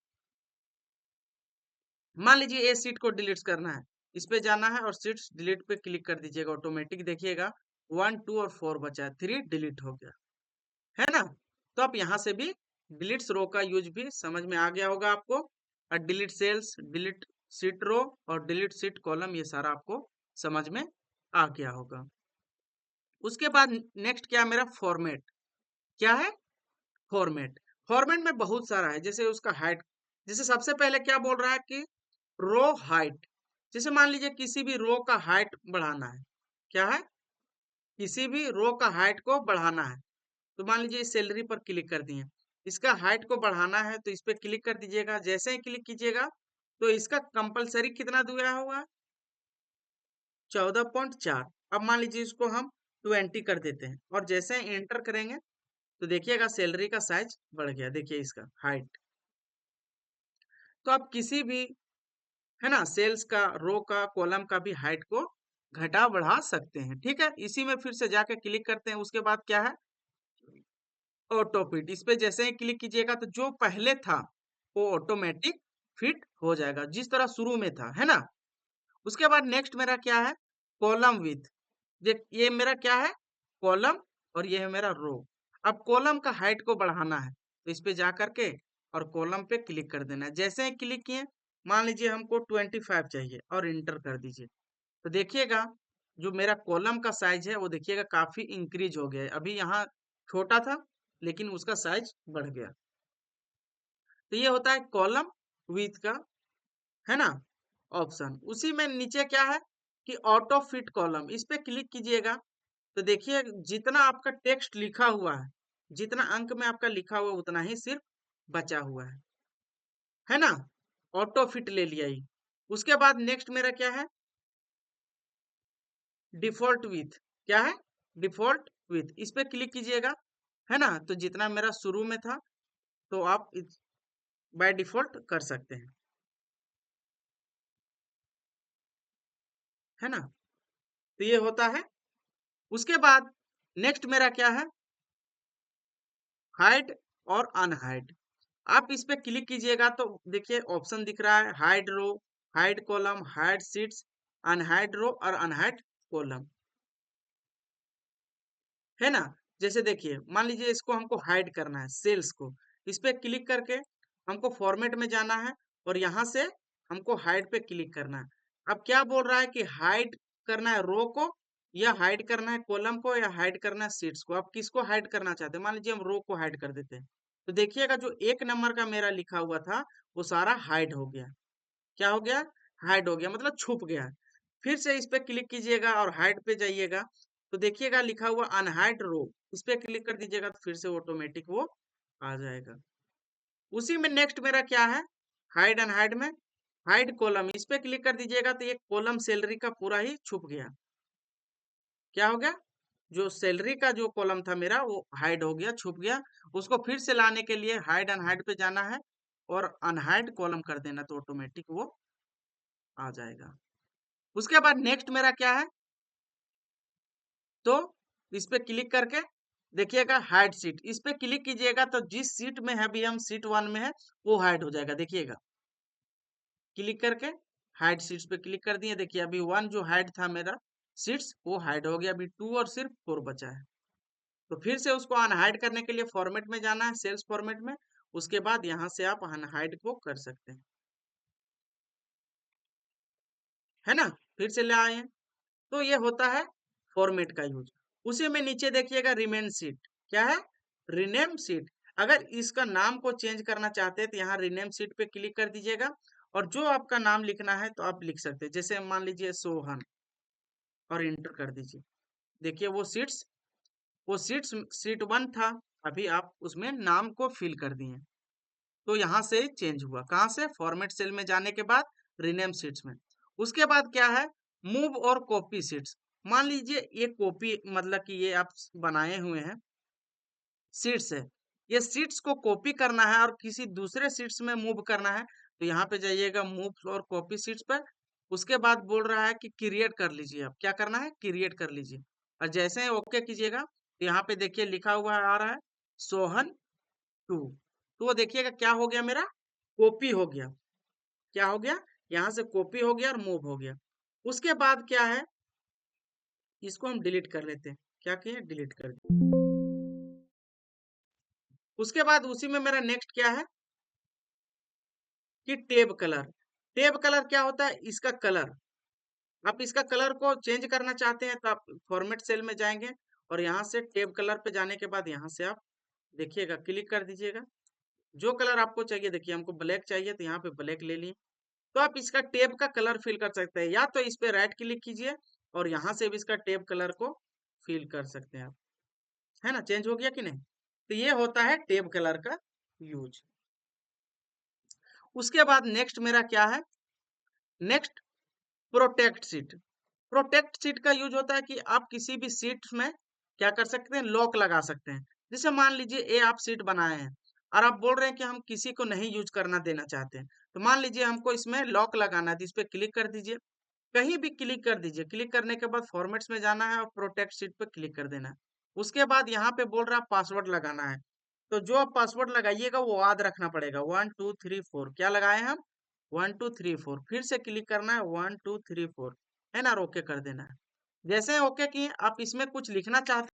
मान लीजिए ए सीट को डिलीट करना है। इस पे जाना है और सीट्स डिलीट पे क्लिक कर दीजिएगा, ऑटोमेटिक देखिएगा 1, 2 और 4 बचा है, 3 डिलीट हो गया। है ना? तो आप यहाँ से भी डिलीट रो का यूज भी समझ में आ गया होगा आपको। और डिलीट सेल्स, डिलीट सीट रो और डिलीट सीट कॉलम, ये सारा आपको समझ में आ गया होगा। उसके बाद नेक्स्ट क्या मेरा? फॉर्मेट। क्या है? फॉर्मेट। फॉर्मेट में बहुत सारा है, जैसे उसका हाइट। जैसे सबसे पहले क्या बोल रहा है कि रो हाइट। जैसे मान लीजिए किसी भी रो का हाइट बढ़ाना है। क्या है? किसी भी रो का हाइट को बढ़ाना है। तो मान लीजिए सैलरी पर क्लिक कर दिए, इसका हाइट को बढ़ाना है तो इस पे क्लिक कर दीजिएगा। जैसे ही क्लिक कीजिएगा तो इसका कंपलसरी कितना दिया हुआ है? 14.4। अब मान लीजिए इसको हम 20 कर देते हैं और जैसे ही एंटर करेंगे तो देखिएगा सैलरी का साइज बढ़ गया। देखिए इसका हाइट। तो आप किसी भी, है ना, सेल्स का, रो का, कॉलम का भी हाइट को घटा बढ़ा सकते हैं। ठीक है? इसी में फिर से जाके क्लिक करते हैं। उसके बाद क्या है? Auto fit. इस पे जैसे ही क्लिक कीजिएगा तो जो पहले था वो ऑटोमेटिक फिट हो जाएगा जिस तरह शुरू में था। है ना? उसके बाद नेक्स्ट मेरा क्या है? Column with. देख ये मेरा क्या है? कॉलम। और ये है मेरा रो। अब कॉलम का हाइट को बढ़ाना है तो इस पे जा करके और कॉलम पे क्लिक कर देना है। जैसे ही क्लिक किए, मान लीजिए हमको 25 चाहिए और इंटर कर दीजिए। तो देखिएगा जो मेरा कॉलम का साइज है वो देखिएगा काफी इंक्रीज हो गया है। अभी यहाँ छोटा था लेकिन उसका साइज बढ़ गया। तो ये होता है कॉलम विथ का, है ना, ऑप्शन। उसी में नीचे क्या है कि ऑटो फिट कॉलम। इस पे क्लिक कीजिएगा तो देखिए जितना आपका टेक्स्ट लिखा हुआ है, जितना अंक में आपका लिखा हुआ है उतना ही सिर्फ बचा हुआ है ना? ऑटो फिट ले लिया ही। उसके बाद नेक्स्ट मेरा क्या है? Default with. क्या है? Default with. इस पे क्लिक कीजिएगा, है ना? तो जितना मेरा शुरू में था तो आप बाय डिफॉल्ट कर सकते हैं। है ना? तो ये होता है। उसके बाद नेक्स्ट मेरा क्या है? हाइड और अनहाइड। आप इस पे क्लिक कीजिएगा तो देखिए ऑप्शन दिख रहा है hide row, hide column, hide sheets, unhide row और अनहाइड कॉलम। है ना। जैसे देखिए मान लीजिए इसको हमको हाइड करना है सेल्स को, इस पे क्लिक करके हमको फॉर्मेट में जाना है और यहाँ से हमको हाइड पे क्लिक करना है। अब क्या बोल रहा है कि हाइड करना है रो को या हाइड करना है कॉलम को या हाइड करना है सीट्स को। आप किसको हाइड करना चाहते हैं? मान लीजिए हम रो को हाइड कर देते हैं, तो देखिएगा जो 1 नंबर का मेरा लिखा हुआ था वो सारा हाइड हो गया। क्या हो गया? हाइड हो गया, मतलब छुप गया। फिर से इस पे क्लिक कीजिएगा और हाइड पे जाइएगा, तो देखिएगा लिखा हुआ अनहाइड रो, इस पे क्लिक कर दीजिएगा तो फिर से ऑटोमेटिक वो आ जाएगा। उसी में नेक्स्ट मेरा क्या है, हाइड अनहाइड में हाइड कॉलम, इस पे क्लिक कर दीजिएगा तो ये कॉलम सैलरी का पूरा ही छुप गया। क्या हो गया? जो सैलरी का जो कॉलम था मेरा वो हाइड हो गया, छुप गया। उसको फिर से लाने के लिए हाइड अनहाइड पे जाना है और अनहाइड कॉलम कर देना तो ऑटोमेटिक वो आ जाएगा। उसके बाद नेक्स्ट मेरा क्या है, तो इस पे क्लिक करके देखिएगा हाइड सीट, इस पे क्लिक कीजिएगा तो जिस सीट में है अभी हम सीट 1 में है वो हाइड हो जाएगा। देखिएगा क्लिक करके हाइड सीट्स पे क्लिक कर दिए, देखिए अभी 1 जो हाइड था मेरा सीट्स वो हाइड हो गया, अभी 2 और सिर्फ 4 बचा है। तो फिर से उसको अनहाइड करने के लिए फॉर्मेट में जाना है, सेल्स फॉर्मेट में। उसके बाद यहाँ से आप अनहाइड को कर सकते हैं, है ना। फिर से ले आए हैं, तो ये होता है फॉर्मेट का यूज। उसी में नीचे देखिएगा रिमेन सीट, क्या है? Rename seat. अगर इसका नाम को चेंज करना चाहते हैं तो यहाँ रिनेम सीट पे क्लिक कर दीजिएगा और जो आपका नाम लिखना है तो आप लिख सकते हैं। जैसे मान लीजिए सोहन और इंटर कर दीजिए। देखिए वो सीट्स सीट 1 था, अभी आप उसमें नाम को फिल कर दिए, तो यहाँ से चेंज हुआ। कहाँ से? फॉर्मेट सेल में जाने के बाद रिनेम सीट्स में। उसके बाद क्या है, मूव और कॉपी सीट्स। मान लीजिए ये कॉपी मतलब कि ये आप बनाए हुए हैं सीट्स है, ये सीट्स को कॉपी करना है और किसी दूसरे सीट्स में मूव करना है, तो यहाँ पे जाइएगा मूव और कॉपी सीट्स पर। उसके बाद बोल रहा है कि क्रिएट कर लीजिए, आप क्या करना है, क्रिएट कर लीजिए। और जैसे ही ओके कीजिएगा तो यहाँ पे देखिए लिखा हुआ आ रहा है सोहन 2, तो वो देखिएगा क्या हो गया, मेरा कॉपी हो गया। क्या हो गया? यहाँ से कॉपी हो गया और मूव हो गया। उसके बाद क्या है, इसको हम डिलीट कर लेते हैं। क्या किए? डिलीट कर दिया। उसके बाद उसी में मेरा नेक्स्ट क्या है कि टेब कलर। टेब कलर क्या होता है? इसका कलर, आप इसका कलर को चेंज करना चाहते हैं तो आप फॉर्मेट सेल में जाएंगे और यहाँ से टेब कलर पे जाने के बाद यहाँ से आप देखिएगा क्लिक कर दीजिएगा। जो कलर आपको चाहिए, देखिए हमको ब्लैक चाहिए तो यहाँ पे ब्लैक ले लिए। तो आप इसका टेब का कलर फिल कर सकते हैं, या तो इस पे राइट क्लिक कीजिए और यहाँ से भी इसका टेब कलर को फिल कर सकते हैं आप, है ना। चेंज हो गया कि नहीं? तो ये होता है टेब कलर का यूज। उसके बाद नेक्स्ट मेरा क्या है, next protect seat. Protect seat का यूज होता है कि आप किसी भी सीट में क्या कर सकते हैं, लॉक लगा सकते हैं। जैसे मान लीजिए ये आप सीट बनाए हैं और आप बोल रहे हैं कि हम किसी को नहीं यूज करना देना चाहते हैं, तो मान लीजिए हमको इसमें लॉक लगाना है, तो इस पे क्लिक कर दीजिए, कहीं भी क्लिक कर दीजिए। क्लिक करने के बाद फॉर्मेट्स में जाना है और प्रोटेक्ट सीट पे क्लिक कर देना है। उसके बाद यहाँ पे बोल रहा है पासवर्ड लगाना है, तो जो आप पासवर्ड लगाइएगा वो याद रखना पड़ेगा। 1 2 3 4 क्या लगाए हम? 1 2 3 4, फिर से क्लिक करना है 1 2 3 4, है ना, और ओके कर देना है। जैसे ओके किए आप इसमें कुछ लिखना चाहते हैं,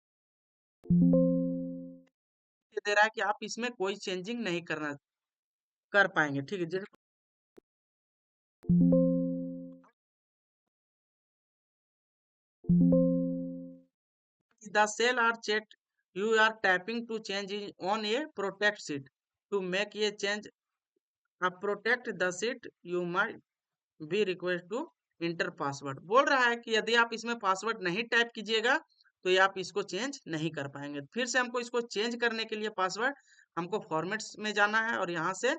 दे रहा है कि आप इसमें कोई चेंजिंग नहीं कर पाएंगे, ठीक है। जैसे the cell or chat you are tapping to change is on a protect sheet. To make a change protect the sheet you might be request to enter password। बोल रहा है कि यदि आप इसमें पासवर्ड नहीं टाइप कीजिएगा तो ये आप इसको चेंज नहीं कर पाएंगे। फिर से हमको इसको चेंज करने के लिए पासवर्ड हमको फॉर्मेट्स में जाना है और यहाँ से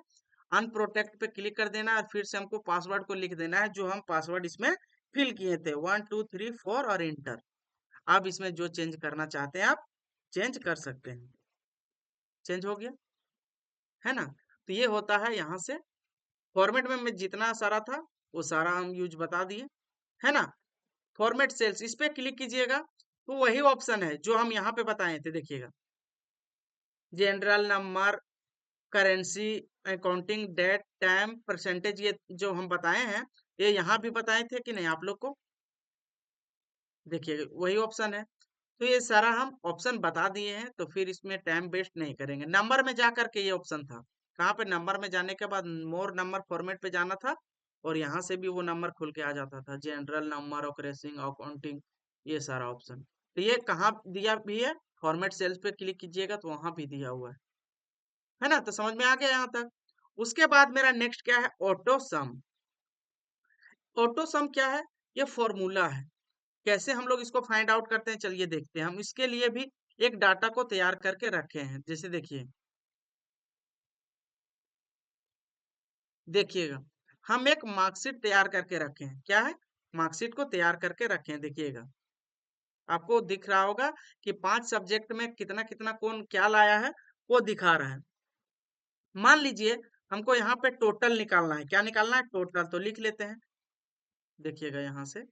अनप्रोटेक्ट पे क्लिक कर देना है और फिर से हमको पासवर्ड को लिख देना है जो हम पासवर्ड इसमें फिल किए थे 1 2 3 4 और इंटर। आप इसमें जो चेंज करना चाहते हैं आप चेंज कर सकते हैं। चेंज हो गया, है ना। तो ये होता है यहाँ से फॉर्मेट में मैं जितना सारा था वो सारा हम यूज बता दिए, है ना। फॉर्मेट सेल्स इस पे क्लिक कीजिएगा तो वही ऑप्शन है जो हम यहाँ पे बताए थे, देखिएगा general number, currency, accounting, date, time, percentage, ये जो हम बताए हैं ये यहाँ भी बताए थे कि नहीं आप लोग को? देखिए वही ऑप्शन है। तो ये सारा हम ऑप्शन बता दिए हैं, तो फिर इसमें टाइम वेस्ट नहीं करेंगे। नंबर में जा करके ये ऑप्शन था, कहाँ पे नंबर में जाने के बाद मोर नंबर फॉर्मेट पे जाना था और यहाँ से भी वो नंबर खुल के आ जाता था, general number of racing accounting, ये सारा ऑप्शन। तो ये कहाँ दिया भी है, फॉर्मेट सेल्स पे क्लिक कीजिएगा तो वहां भी दिया हुआ है ना। तो समझ में आ गया यहाँ तक। उसके बाद मेरा नेक्स्ट क्या है, ऑटो सम। ऑटो सम क्या है, ये फॉर्मूला है। कैसे हम लोग इसको फाइंड आउट करते हैं, चलिए देखते हैं। हम इसके लिए भी एक डाटा को तैयार करके रखे हैं। जैसे देखिए, देखिएगा, हम एक मार्कशीट तैयार करके रखे हैं। क्या है, मार्कशीट को तैयार करके रखे हैं। देखिएगा, आपको दिख रहा होगा कि 5 सब्जेक्ट में कितना कितना कौन क्या लाया है, वो दिखा रहा है। मान लीजिए हमको यहाँ पे टोटल निकालना है। क्या निकालना है, टोटल। तो लिख लेते हैं। देखिएगा, यहाँ से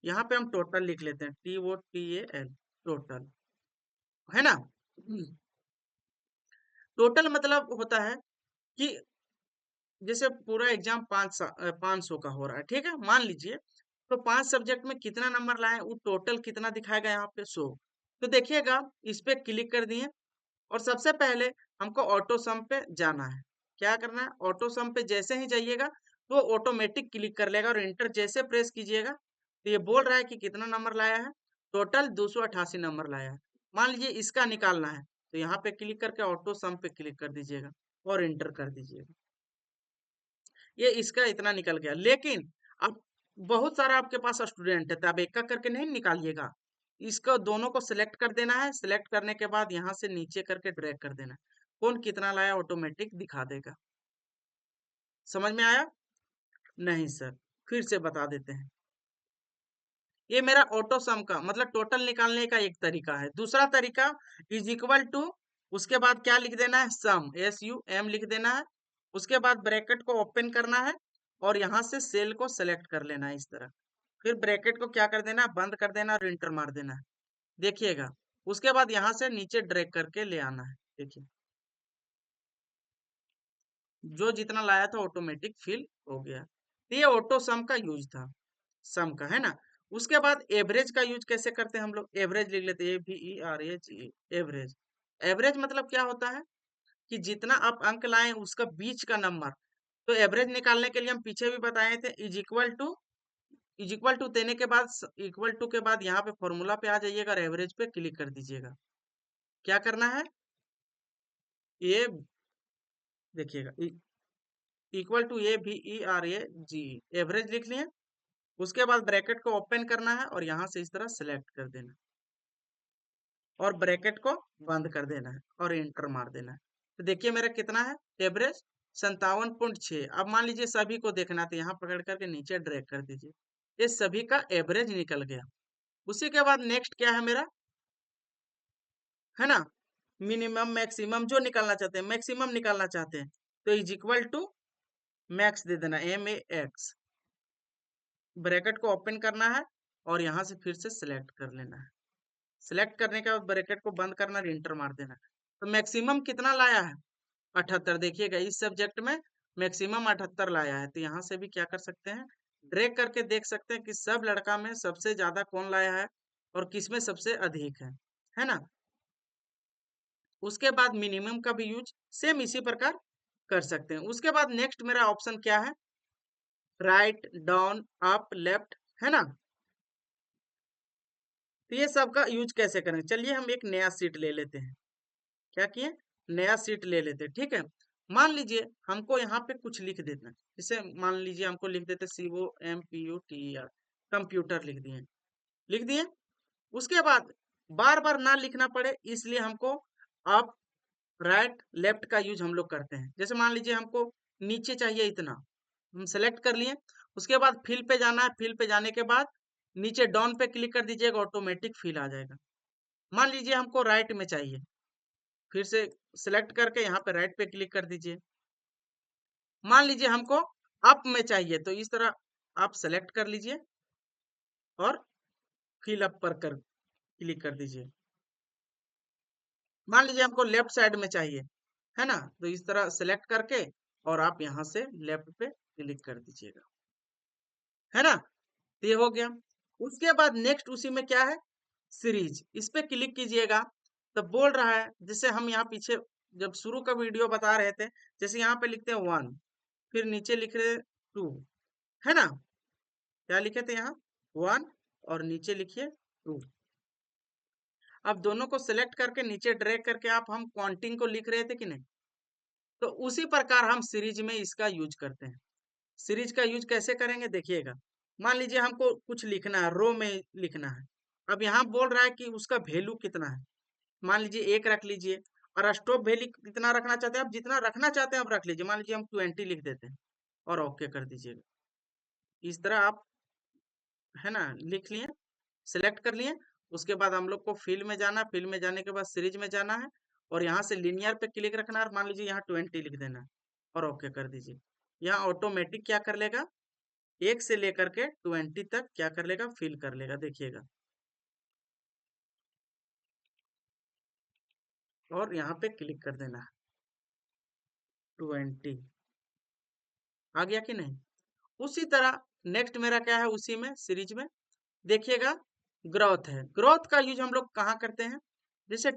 यहाँ पे हम टोटल लिख लेते हैं, TOTAL, टोटल, है ना। टोटल मतलब होता है कि जैसे पूरा एग्जाम 500 का हो रहा है, ठीक है, मान लीजिए। तो 5 सब्जेक्ट में कितना नंबर लाए, वो टोटल कितना दिखाएगा यहाँ पे, 100। तो देखिएगा, इस पे क्लिक कर दिए और सबसे पहले हमको ऑटो सम पे जाना है। क्या करना है, ऑटो सम पे जैसे ही जाइएगा तो ऑटोमेटिक क्लिक कर लेगा और इंटर जैसे प्रेस कीजिएगा तो ये बोल रहा है कि कितना नंबर लाया है, टोटल 288 नंबर लाया है। मान लीजिए इसका निकालना है, तो यहाँ पे क्लिक करके ऑटो सम पे क्लिक कर दीजिएगा और इंटर कर दीजिएगा। ये इसका इतना निकल गया। लेकिन अब बहुत सारा आपके पास स्टूडेंट है, तो आप एक एक करके नहीं निकालिएगा। इसको दोनों को सिलेक्ट कर देना है। सिलेक्ट करने के बाद यहाँ से नीचे करके ड्रैग कर देना है। कौन कितना लाया ऑटोमेटिक दिखा देगा। समझ में आया, नहीं सर, फिर से बता देते हैं। ये मेरा ऑटो सम का मतलब टोटल निकालने का एक तरीका है। दूसरा तरीका, इज इक्वल टू, उसके बाद क्या लिख देना है, सम, SUM लिख देना है। उसके बाद ब्रैकेट को ओपन करना है और यहाँ से सेल को सेलेक्ट कर लेना है इस तरह। फिर ब्रैकेट को क्या कर देना है, बंद कर देना और इंटर मार देना है। देखिएगा, उसके बाद यहाँ से नीचे ड्रैग करके ले आना है। देखिए, जो जितना लाया था ऑटोमेटिक फिल हो गया। तो ये ऑटो सम का यूज था, सम का, है ना। उसके बाद एवरेज का यूज कैसे करते हैं हम लोग, एवरेज लिख लेते हैं, AVERAGE, एवरेज। एवरेज मतलब क्या होता है कि जितना आप अंक लाए उसका बीच का नंबर। तो एवरेज निकालने के लिए हम पीछे भी बताए थे, इज इक्वल टू देने के बाद, इक्वल टू के बाद यहाँ पे फॉर्मूला पे आ जाइएगा और एवरेज पे क्लिक कर दीजिएगा। क्या करना है, ये देखिएगा, इक्वल टू AVERAGE, एवरेज लिख लिए। उसके बाद ब्रैकेट को ओपन करना है और यहाँ से इस तरह सेलेक्ट कर देना और ब्रैकेट को बंद कर देना है और इंटर मार देना है। तो देखिए मेरा कितना है, एवरेज 57.6। अब मान लीजिए सभी को देखना है, तो यहाँ पकड़ करके नीचे ड्रैग कर दीजिए, ये सभी का एवरेज निकल गया। उसी के बाद नेक्स्ट क्या है मेरा, है ना, मिनिमम मैक्सिमम जो निकालना चाहते हैं, मैक्सिमम निकालना चाहते हैं, तो इज इक्वल टू मैक्स दे देना, MAX। ब्रैकेट को ओपन करना है और यहाँ से फिर से सिलेक्ट कर लेना है। सिलेक्ट करने के बाद ब्रैकेट को बंद करना और इंटर मार देना। तो मैक्सिमम कितना लाया है, 78। देखिएगा, इस सब्जेक्ट में मैक्सिमम 78 लाया है। तो यहाँ से भी क्या कर सकते हैं, ड्रैग करके देख सकते हैं कि सब लड़का में सबसे ज्यादा कौन लाया है और किसमें सबसे अधिक है ना। उसके बाद मिनिमम का भी यूज सेम इसी प्रकार कर सकते हैं। उसके बाद नेक्स्ट मेरा ऑप्शन क्या है, राइट, डाउन, अप, लेफ्ट, है ना। तो ये सब का यूज कैसे करेंगे, चलिए हम एक नया सीट ले लेते हैं। क्या किए, नया सीट ले लेते हैं, ठीक है। मान लीजिए हमको यहाँ पे कुछ लिख देना है। जैसे मान लीजिए हमको लिख देते COMPUTER, कंप्यूटर लिख दिए, लिख दिए। उसके बाद बार बार ना लिखना पड़े इसलिए हमको अप, राइट, लेफ्ट का यूज हम लोग करते हैं। जैसे मान लीजिए हमको नीचे चाहिए इतना, हम सेलेक्ट कर लिए। उसके बाद फिल पे जाना है, फिल पे जाने के बाद नीचे डाउन पे क्लिक कर दीजिएगा, ऑटोमेटिक फिल आ जाएगा। मान लीजिए हमको राइट में चाहिए, फिर से सिलेक्ट करके यहाँ पे राइट पे क्लिक कर दीजिए। मान लीजिए हमको अप में चाहिए, तो इस तरह आप सेलेक्ट कर लीजिए और फिल अप पर कर क्लिक कर दीजिए। मान लीजिए हमको लेफ्ट साइड में चाहिए, है ना, तो इस तरह सेलेक्ट करके और आप यहाँ से लेफ्ट पे क्लिक कर दीजिएगा, है ना। तो ये हो गया। उसके बाद नेक्स्ट उसी में क्या है, सीरीज, इस पे क्लिक कीजिएगा। तो बोल रहा है, जैसे हम यहाँ पीछे जब शुरू का वीडियो बता रहे थे, जैसे यहाँ पे लिखते हैं 1, फिर नीचे लिख रहे 2, है ना? क्या लिखे थे यहाँ? 1 और नीचे लिखिए 2। अब दोनों को सिलेक्ट करके नीचे ड्रैग करके आप हम काउंटिंग को लिख रहे थे कि नहीं? तो उसी प्रकार हम सीरीज में इसका यूज करते हैं। सीरीज का यूज कैसे करेंगे देखिएगा। मान लीजिए हमको कुछ लिखना है, रो में लिखना है। अब यहाँ बोल रहा है कि उसका वैल्यू कितना है। मान लीजिए 1 रख लीजिए, और स्टॉप वैल्यू कितना रखना चाहते हैं आप, जितना रखना चाहते हैं आप रख लीजिए। मान लीजिए हम 20 लिख देते हैं और ओके कर दीजिएगा। इस तरह आप, है ना, लिख लिए, सिलेक्ट कर लिए। उसके बाद हम लोग को फिल में जाना, फिल में जाने के बाद सीरीज में जाना है, और यहाँ से लिनियर पे क्लिक रखना है। मान लीजिए यहाँ 20 लिख देना है और ओके कर दीजिए। यहाँ ऑटोमेटिक क्या कर लेगा, 1 से लेकर के 20 तक क्या कर लेगा, फिल कर लेगा। देखिएगा, और यहाँ पे क्लिक कर देना है। 20 आ गया कि नहीं? उसी तरह नेक्स्ट मेरा क्या है, उसी में सीरीज में देखिएगा, ग्रोथ है। ग्रोथ का यूज हम लोग कहाँ करते हैं? जैसे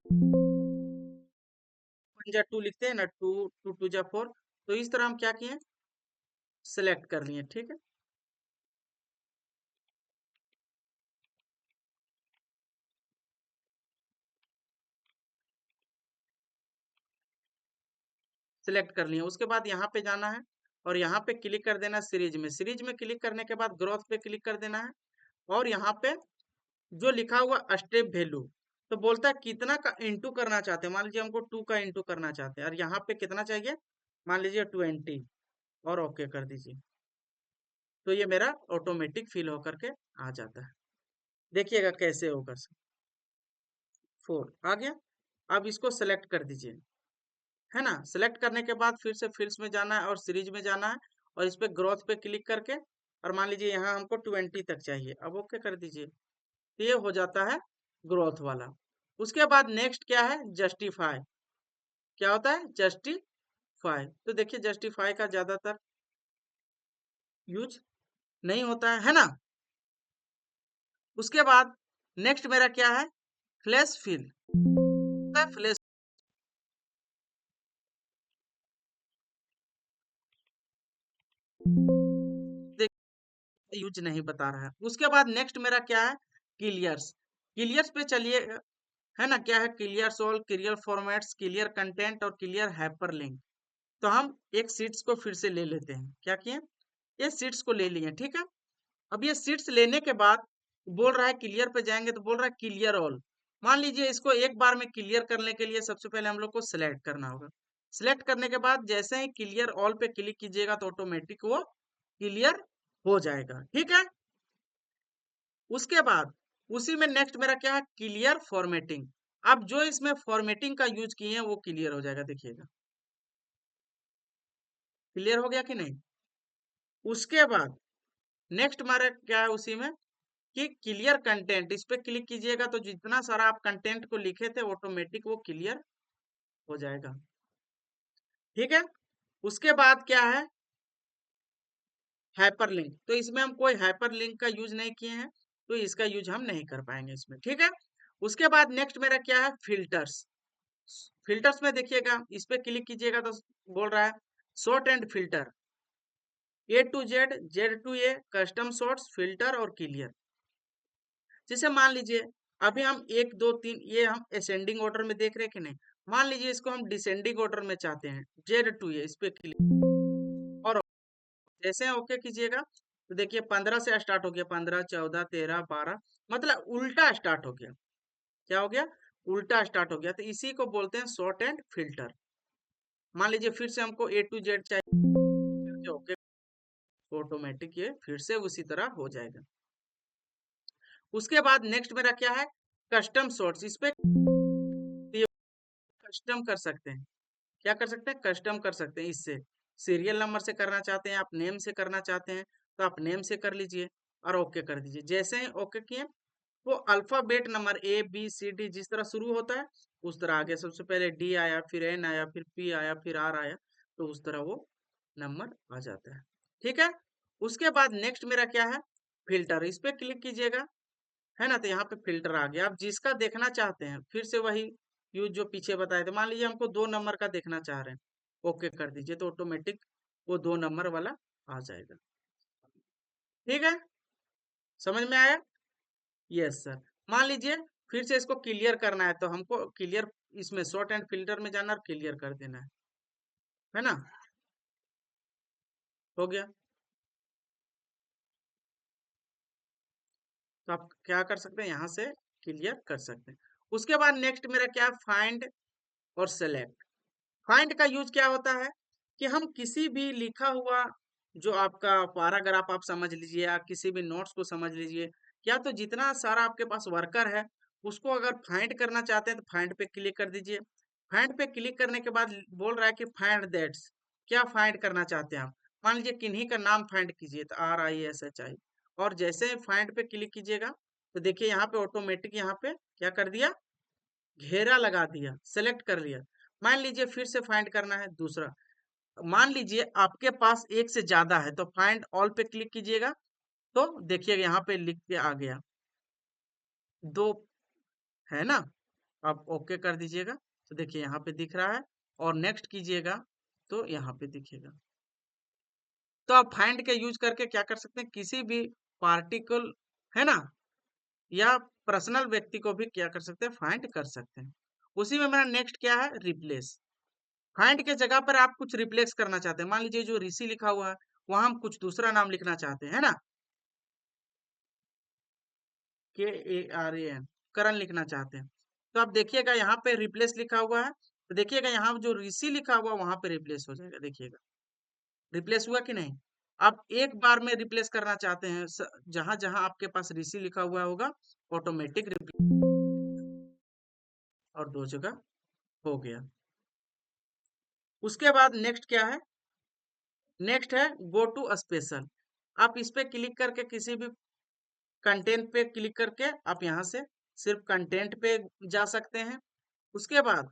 1 जा 2 लिखते हैं ना, 2 2 2 जा 4। तो इस तरह हम क्या किए, सिलेक्ट कर लिए। ठीक है, सिलेक्ट कर लिए। उसके बाद यहाँ पे जाना है और यहाँ पे क्लिक कर देना सीरीज में। सीरीज में क्लिक करने के बाद ग्रोथ पे क्लिक कर देना है, और यहाँ पे जो लिखा हुआ स्टेप वैल्यू, तो बोलता है कितना का इंटू करना चाहते हैं। मान लीजिए हमको 2 का इंटू करना चाहते हैं, और यहाँ पे कितना चाहिए, मान लीजिए 20, और ओके कर दीजिए। तो ये मेरा ऑटोमेटिक फिल होकर के आ जाता है। देखिएगा कैसे होगा। 4 आ गया। अब इसको सेलेक्ट कर दीजिए, है ना? सेलेक्ट करने के बाद फिर से फिल्स में जाना है और सीरीज में जाना है, और इस पे ग्रोथ पे क्लिक करके, और मान लीजिए यहाँ हमको 20 तक चाहिए। अब ओके कर दीजिए। तो ये हो जाता है ग्रोथ वाला। उसके बाद नेक्स्ट क्या है, जस्टिफाई। क्या होता है? जस्टिफाई। तो देखिए, जस्टिफाई का ज्यादातर यूज नहीं होता है ना? उसके बाद नेक्स्ट मेरा क्या है, फ्लैश फिल। फ्लैश यूज नहीं बता रहा है। उसके बाद नेक्स्ट मेरा क्या है, क्लियर्स। क्लियर्स पे चलिए, है ना? क्या है, clear all, clear formats, clear content और क्लियर हाइपरलिंक। तो हम एक सीट्स को फिर से ले लेते हैं। क्या किए, ये सीट्स को ले लिए। ठीक है, अब ये सीट्स लेने के बाद बोल रहा है क्लियर पे जाएंगे, तो बोल रहा है क्लियर ऑल। मान लीजिए इसको एक बार में क्लियर करने के लिए सबसे पहले हम लोग को सिलेक्ट करना होगा। सिलेक्ट करने के बाद जैसे ही क्लियर ऑल पे क्लिक कीजिएगा, तो ऑटोमेटिक वो क्लियर हो जाएगा। ठीक है, उसके बाद उसी में नेक्स्ट मेरा क्या है, क्लियर फॉर्मेटिंग। अब जो इसमें फॉर्मेटिंग का यूज किए हैं वो क्लियर हो जाएगा। देखिएगा, क्लियर हो गया कि नहीं? उसके बाद नेक्स्ट हमारा क्या है, उसी में कि क्लियर कंटेंट। इस पे क्लिक कीजिएगा, तो जितना सारा आप कंटेंट को लिखे थे ऑटोमेटिक वो क्लियर हो जाएगा। ठीक है, उसके बाद क्या है, हाइपरलिंक। तो इसमें हम कोई हाइपरलिंक का यूज नहीं किए हैं, तो इसका यूज हम नहीं कर पाएंगे इसमें। ठीक है, उसके बाद नेक्स्ट मेरा क्या है, फिल्टर्स। फिल्टर्स में देखिएगा, इस पे क्लिक कीजिएगा तो बोल रहा है sort and filter, A to Z, Z to A, custom sorts, filter और क्लियर। जैसे मान लीजिए अभी हम 1 2 3 ये हम असेंडिंग ऑर्डर में देख रहे हैं कि नहीं। मान लीजिए इसको हम डिसेंडिंग ऑर्डर में चाहते हैं, जेड टू ए, इस पे क्लिक, और जैसे ओके कीजिएगा, तो देखिए 15 से स्टार्ट हो गया, 15 14 13 12, मतलब उल्टा स्टार्ट हो गया। क्या हो गया, उल्टा स्टार्ट हो गया। तो इसी को बोलते हैं शॉर्ट एंड फिल्टर। मान लीजिए फिर से हमको ए टू जेड चाहिए, ओके, ऑटोमेटिक ये फिर से उसी तरह हो जाएगा। उसके बाद नेक्स्ट मेरा क्या है, कस्टम सोर्स। इस पे कस्टम कर सकते हैं। क्या कर सकते हैं, कस्टम कर सकते हैं। इससे सीरियल नंबर से करना चाहते हैं, आप नेम से करना चाहते हैं, तो आप नेम से कर लीजिए और ओके कर दीजिए। जैसे ही ओके किए, वो alphabet number A B C D जिस तरह शुरू होता है उस तरह आगे, सबसे पहले डी आया, फिर एन आया, फिर पी आया, फिर आर आया, तो उस तरह वो नंबर आ जाता है। ठीक है, उसके बाद नेक्स्ट मेरा क्या है, फिल्टर। इस पे क्लिक कीजिएगा, है ना। तो यहाँ पे फिल्टर आ गया। आप जिसका देखना चाहते हैं फिर से वही यूज जो पीछे बताए थे, मान लीजिए हमको 2 नंबर का देखना चाह रहे हैं, ओके कर दीजिए तो ऑटोमेटिक वो 2 नंबर वाला आ जाएगा। ठीक है, समझ में आया? Yes sir. मान लीजिए फिर से इसको क्लियर करना है तो हमको क्लियर इसमें शॉर्ट एंड फिल्टर में जाना और क्लियर कर देना है ना। हो गया। तो आप क्या कर सकते हैं, यहाँ से क्लियर कर सकते हैं। उसके बाद नेक्स्ट मेरा क्या है, फाइंड और सेलेक्ट। फाइंड का यूज क्या होता है कि हम किसी भी लिखा हुआ जो आपका पैराग्राफ आप समझ लीजिए या किसी भी नोट्स को समझ लीजिए, या तो जितना सारा आपके पास वर्कर है उसको अगर फाइंड करना चाहते हैं तो फाइंड पे क्लिक कर दीजिए। फाइंड पे क्लिक करने के बाद बोल रहा है कि फाइंड दैट्स, क्या फाइंड करना चाहते हैं आप। मान लीजिए किन्हीं का नाम फाइंड कीजिए तो RISHI, और जैसे ही फाइंड पे क्लिक कीजिएगा तो देखिए यहाँ पे ऑटोमेटिक यहाँ पे क्या कर दिया, घेरा लगा दिया, सेलेक्ट कर लिया। मान लीजिए फिर से फाइंड करना है दूसरा, मान लीजिए आपके पास एक से ज्यादा है तो फाइंड ऑल पे क्लिक कीजिएगा तो देखिएगा यहाँ पे लिख के आ गया 2, है ना। आप ओके कर दीजिएगा तो देखिए यहाँ पे दिख रहा है, और नेक्स्ट कीजिएगा तो यहाँ पे दिखेगा। तो आप फाइंड के यूज करके क्या कर सकते हैं, किसी भी पार्टिकल, है ना, या पर्सनल व्यक्ति को भी क्या कर सकते हैं, फाइंड कर सकते हैं। उसी में मेरा नेक्स्ट क्या है, रिप्लेस। फाइंड के जगह पर आप कुछ रिप्लेस करना चाहते हैं, मान लीजिए जो ऋषि लिखा हुआ है वहां हम कुछ दूसरा नाम लिखना चाहते हैं, है ना, KARAN, करण लिखना चाहते हैं। तो आप देखिएगा यहाँ पे रिप्लेस लिखा हुआ है, तो देखिएगा यहाँ जो ऋषि लिखा हुआ वहां पे रिप्लेस हो जाएगा। देखिएगा रिप्लेस हुआ कि नहीं। आप एक बार में रिप्लेस करना चाहते हैं, जहां जहां आपके पास ऋषि लिखा हुआ होगा ऑटोमेटिक रिप्लेस, और 2 जगह हो गया। उसके बाद नेक्स्ट क्या है, नेक्स्ट है गो टू स्पेशल। आप इस पे क्लिक करके किसी भी कंटेंट पे क्लिक करके आप यहाँ से सिर्फ कंटेंट पे जा सकते हैं। उसके बाद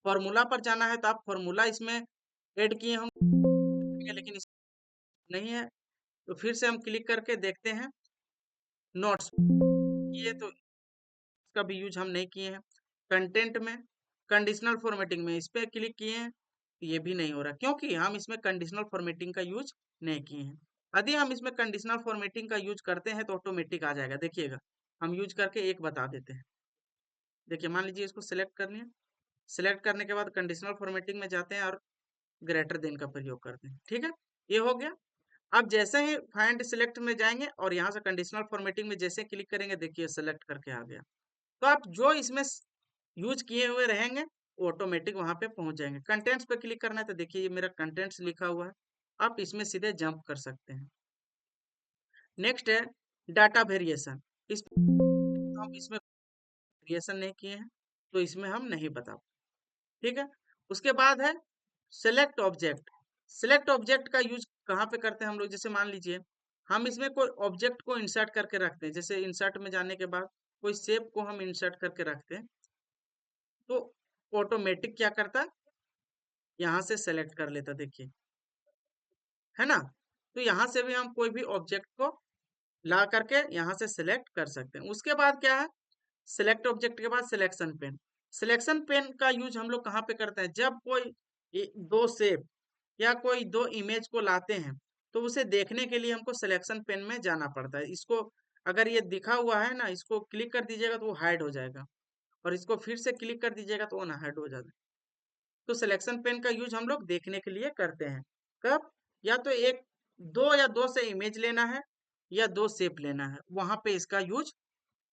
फॉर्मूला पर जाना है तो आप फॉर्मूला इसमें ऐड किए होंगे, लेकिन इस नहीं है तो फिर से हम क्लिक करके देखते हैं। नोट्स ये तो इसका भी यूज हम नहीं किए हैं। कंटेंट में कंडीशनल फॉर्मेटिंग में इस पे क्लिक किए हैं, ये भी नहीं हो रहा क्योंकि हम इसमें कंडीशनल फॉर्मेटिंग का यूज नहीं किए हैं। यदि हम इसमें कंडीशनल फॉर्मेटिंग का यूज करते हैं तो ऑटोमेटिक आ जाएगा। देखिएगा हम यूज करके एक बता देते हैं। देखिए मान लीजिए इसको सिलेक्ट कर लिया, सिलेक्ट करने के बाद कंडीशनल फॉर्मेटिंग में जाते हैं और ग्रेटर देन का प्रयोग करते हैं। ठीक है, ये हो गया। अब जैसे ही फाइंड सिलेक्ट में जाएंगे और यहाँ से कंडीशनल फॉर्मेटिंग में जैसे क्लिक करेंगे देखिए सिलेक्ट करके आ गया। तो आप जो इसमें यूज किए हुए रहेंगे वो ऑटोमेटिक वहां पे पहुंच जाएंगे। कंटेंट्स पे क्लिक करना है तो देखिए ये मेरा कंटेंट्स लिखा हुआ है, आप इसमें सीधे जंप कर सकते हैं। नेक्स्ट है डाटा वेरिएशन। इस हम इसमें वेरिएशन नहीं किए हैं तो इसमें हम नहीं बता। ठीक है, उसके बाद है सेलेक्ट ऑब्जेक्ट। सेलेक्ट ऑब्जेक्ट का यूज कहाँ पे करते हैं हम लोग, जैसे मान लीजिए हम इसमें कोई ऑब्जेक्ट को इंसर्ट करके रखते हैं, जैसे इंसर्ट में जाने के बाद कोई शेप को हम इंसर्ट करके रखते हैं तो ऑटोमेटिक क्या करता है, यहाँ से सेलेक्ट कर लेता। देखिए, है ना। तो यहाँ से भी हम कोई भी ऑब्जेक्ट को ला करके यहाँ से सिलेक्ट कर सकते हैं। उसके बाद क्या है, सिलेक्ट ऑब्जेक्ट के बाद सिलेक्शन पेन। सिलेक्शन पेन का यूज हम लोग कहाँ पे करते हैं, जब कोई दो शेप या कोई दो इमेज को लाते हैं तो उसे देखने के लिए हमको सिलेक्शन पेन में जाना पड़ता है। इसको अगर ये दिखा हुआ है ना, इसको क्लिक कर दीजिएगा तो वो हाइड हो जाएगा, और इसको फिर से क्लिक कर दीजिएगा तो वो ना हाइड हो जाएगा। तो सिलेक्शन पेन का यूज हम लोग देखने के लिए करते हैं। कब, या तो एक दो या दो से इमेज लेना है या दो शेप लेना है, वहां पे इसका यूज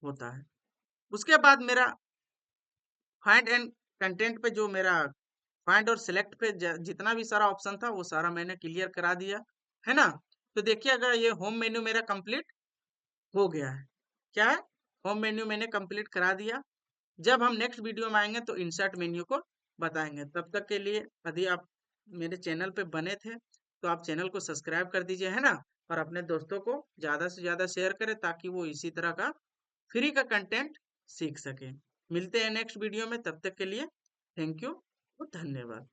होता है। उसके बाद मेरा फाइंड एंड कंटेंट पे जो मेरा फाइंड और सिलेक्ट पे जितना भी सारा ऑप्शन था वो सारा मैंने क्लियर करा दिया, है ना। तो देखिए अगर ये होम मेन्यू मेरा कंप्लीट हो गया है। क्या है, होम मेन्यू मैंने कंप्लीट करा दिया। जब हम नेक्स्ट वीडियो में आएंगे तो इंसर्ट मेन्यू को बताएंगे। तब तक के लिए यदि आप मेरे चैनल पे बने थे तो आप चैनल को सब्सक्राइब कर दीजिए, है ना, और अपने दोस्तों को ज़्यादा से ज़्यादा शेयर करें ताकि वो इसी तरह का फ्री का कंटेंट सीख सके। मिलते हैं नेक्स्ट वीडियो में, तब तक के लिए थैंक यू और धन्यवाद।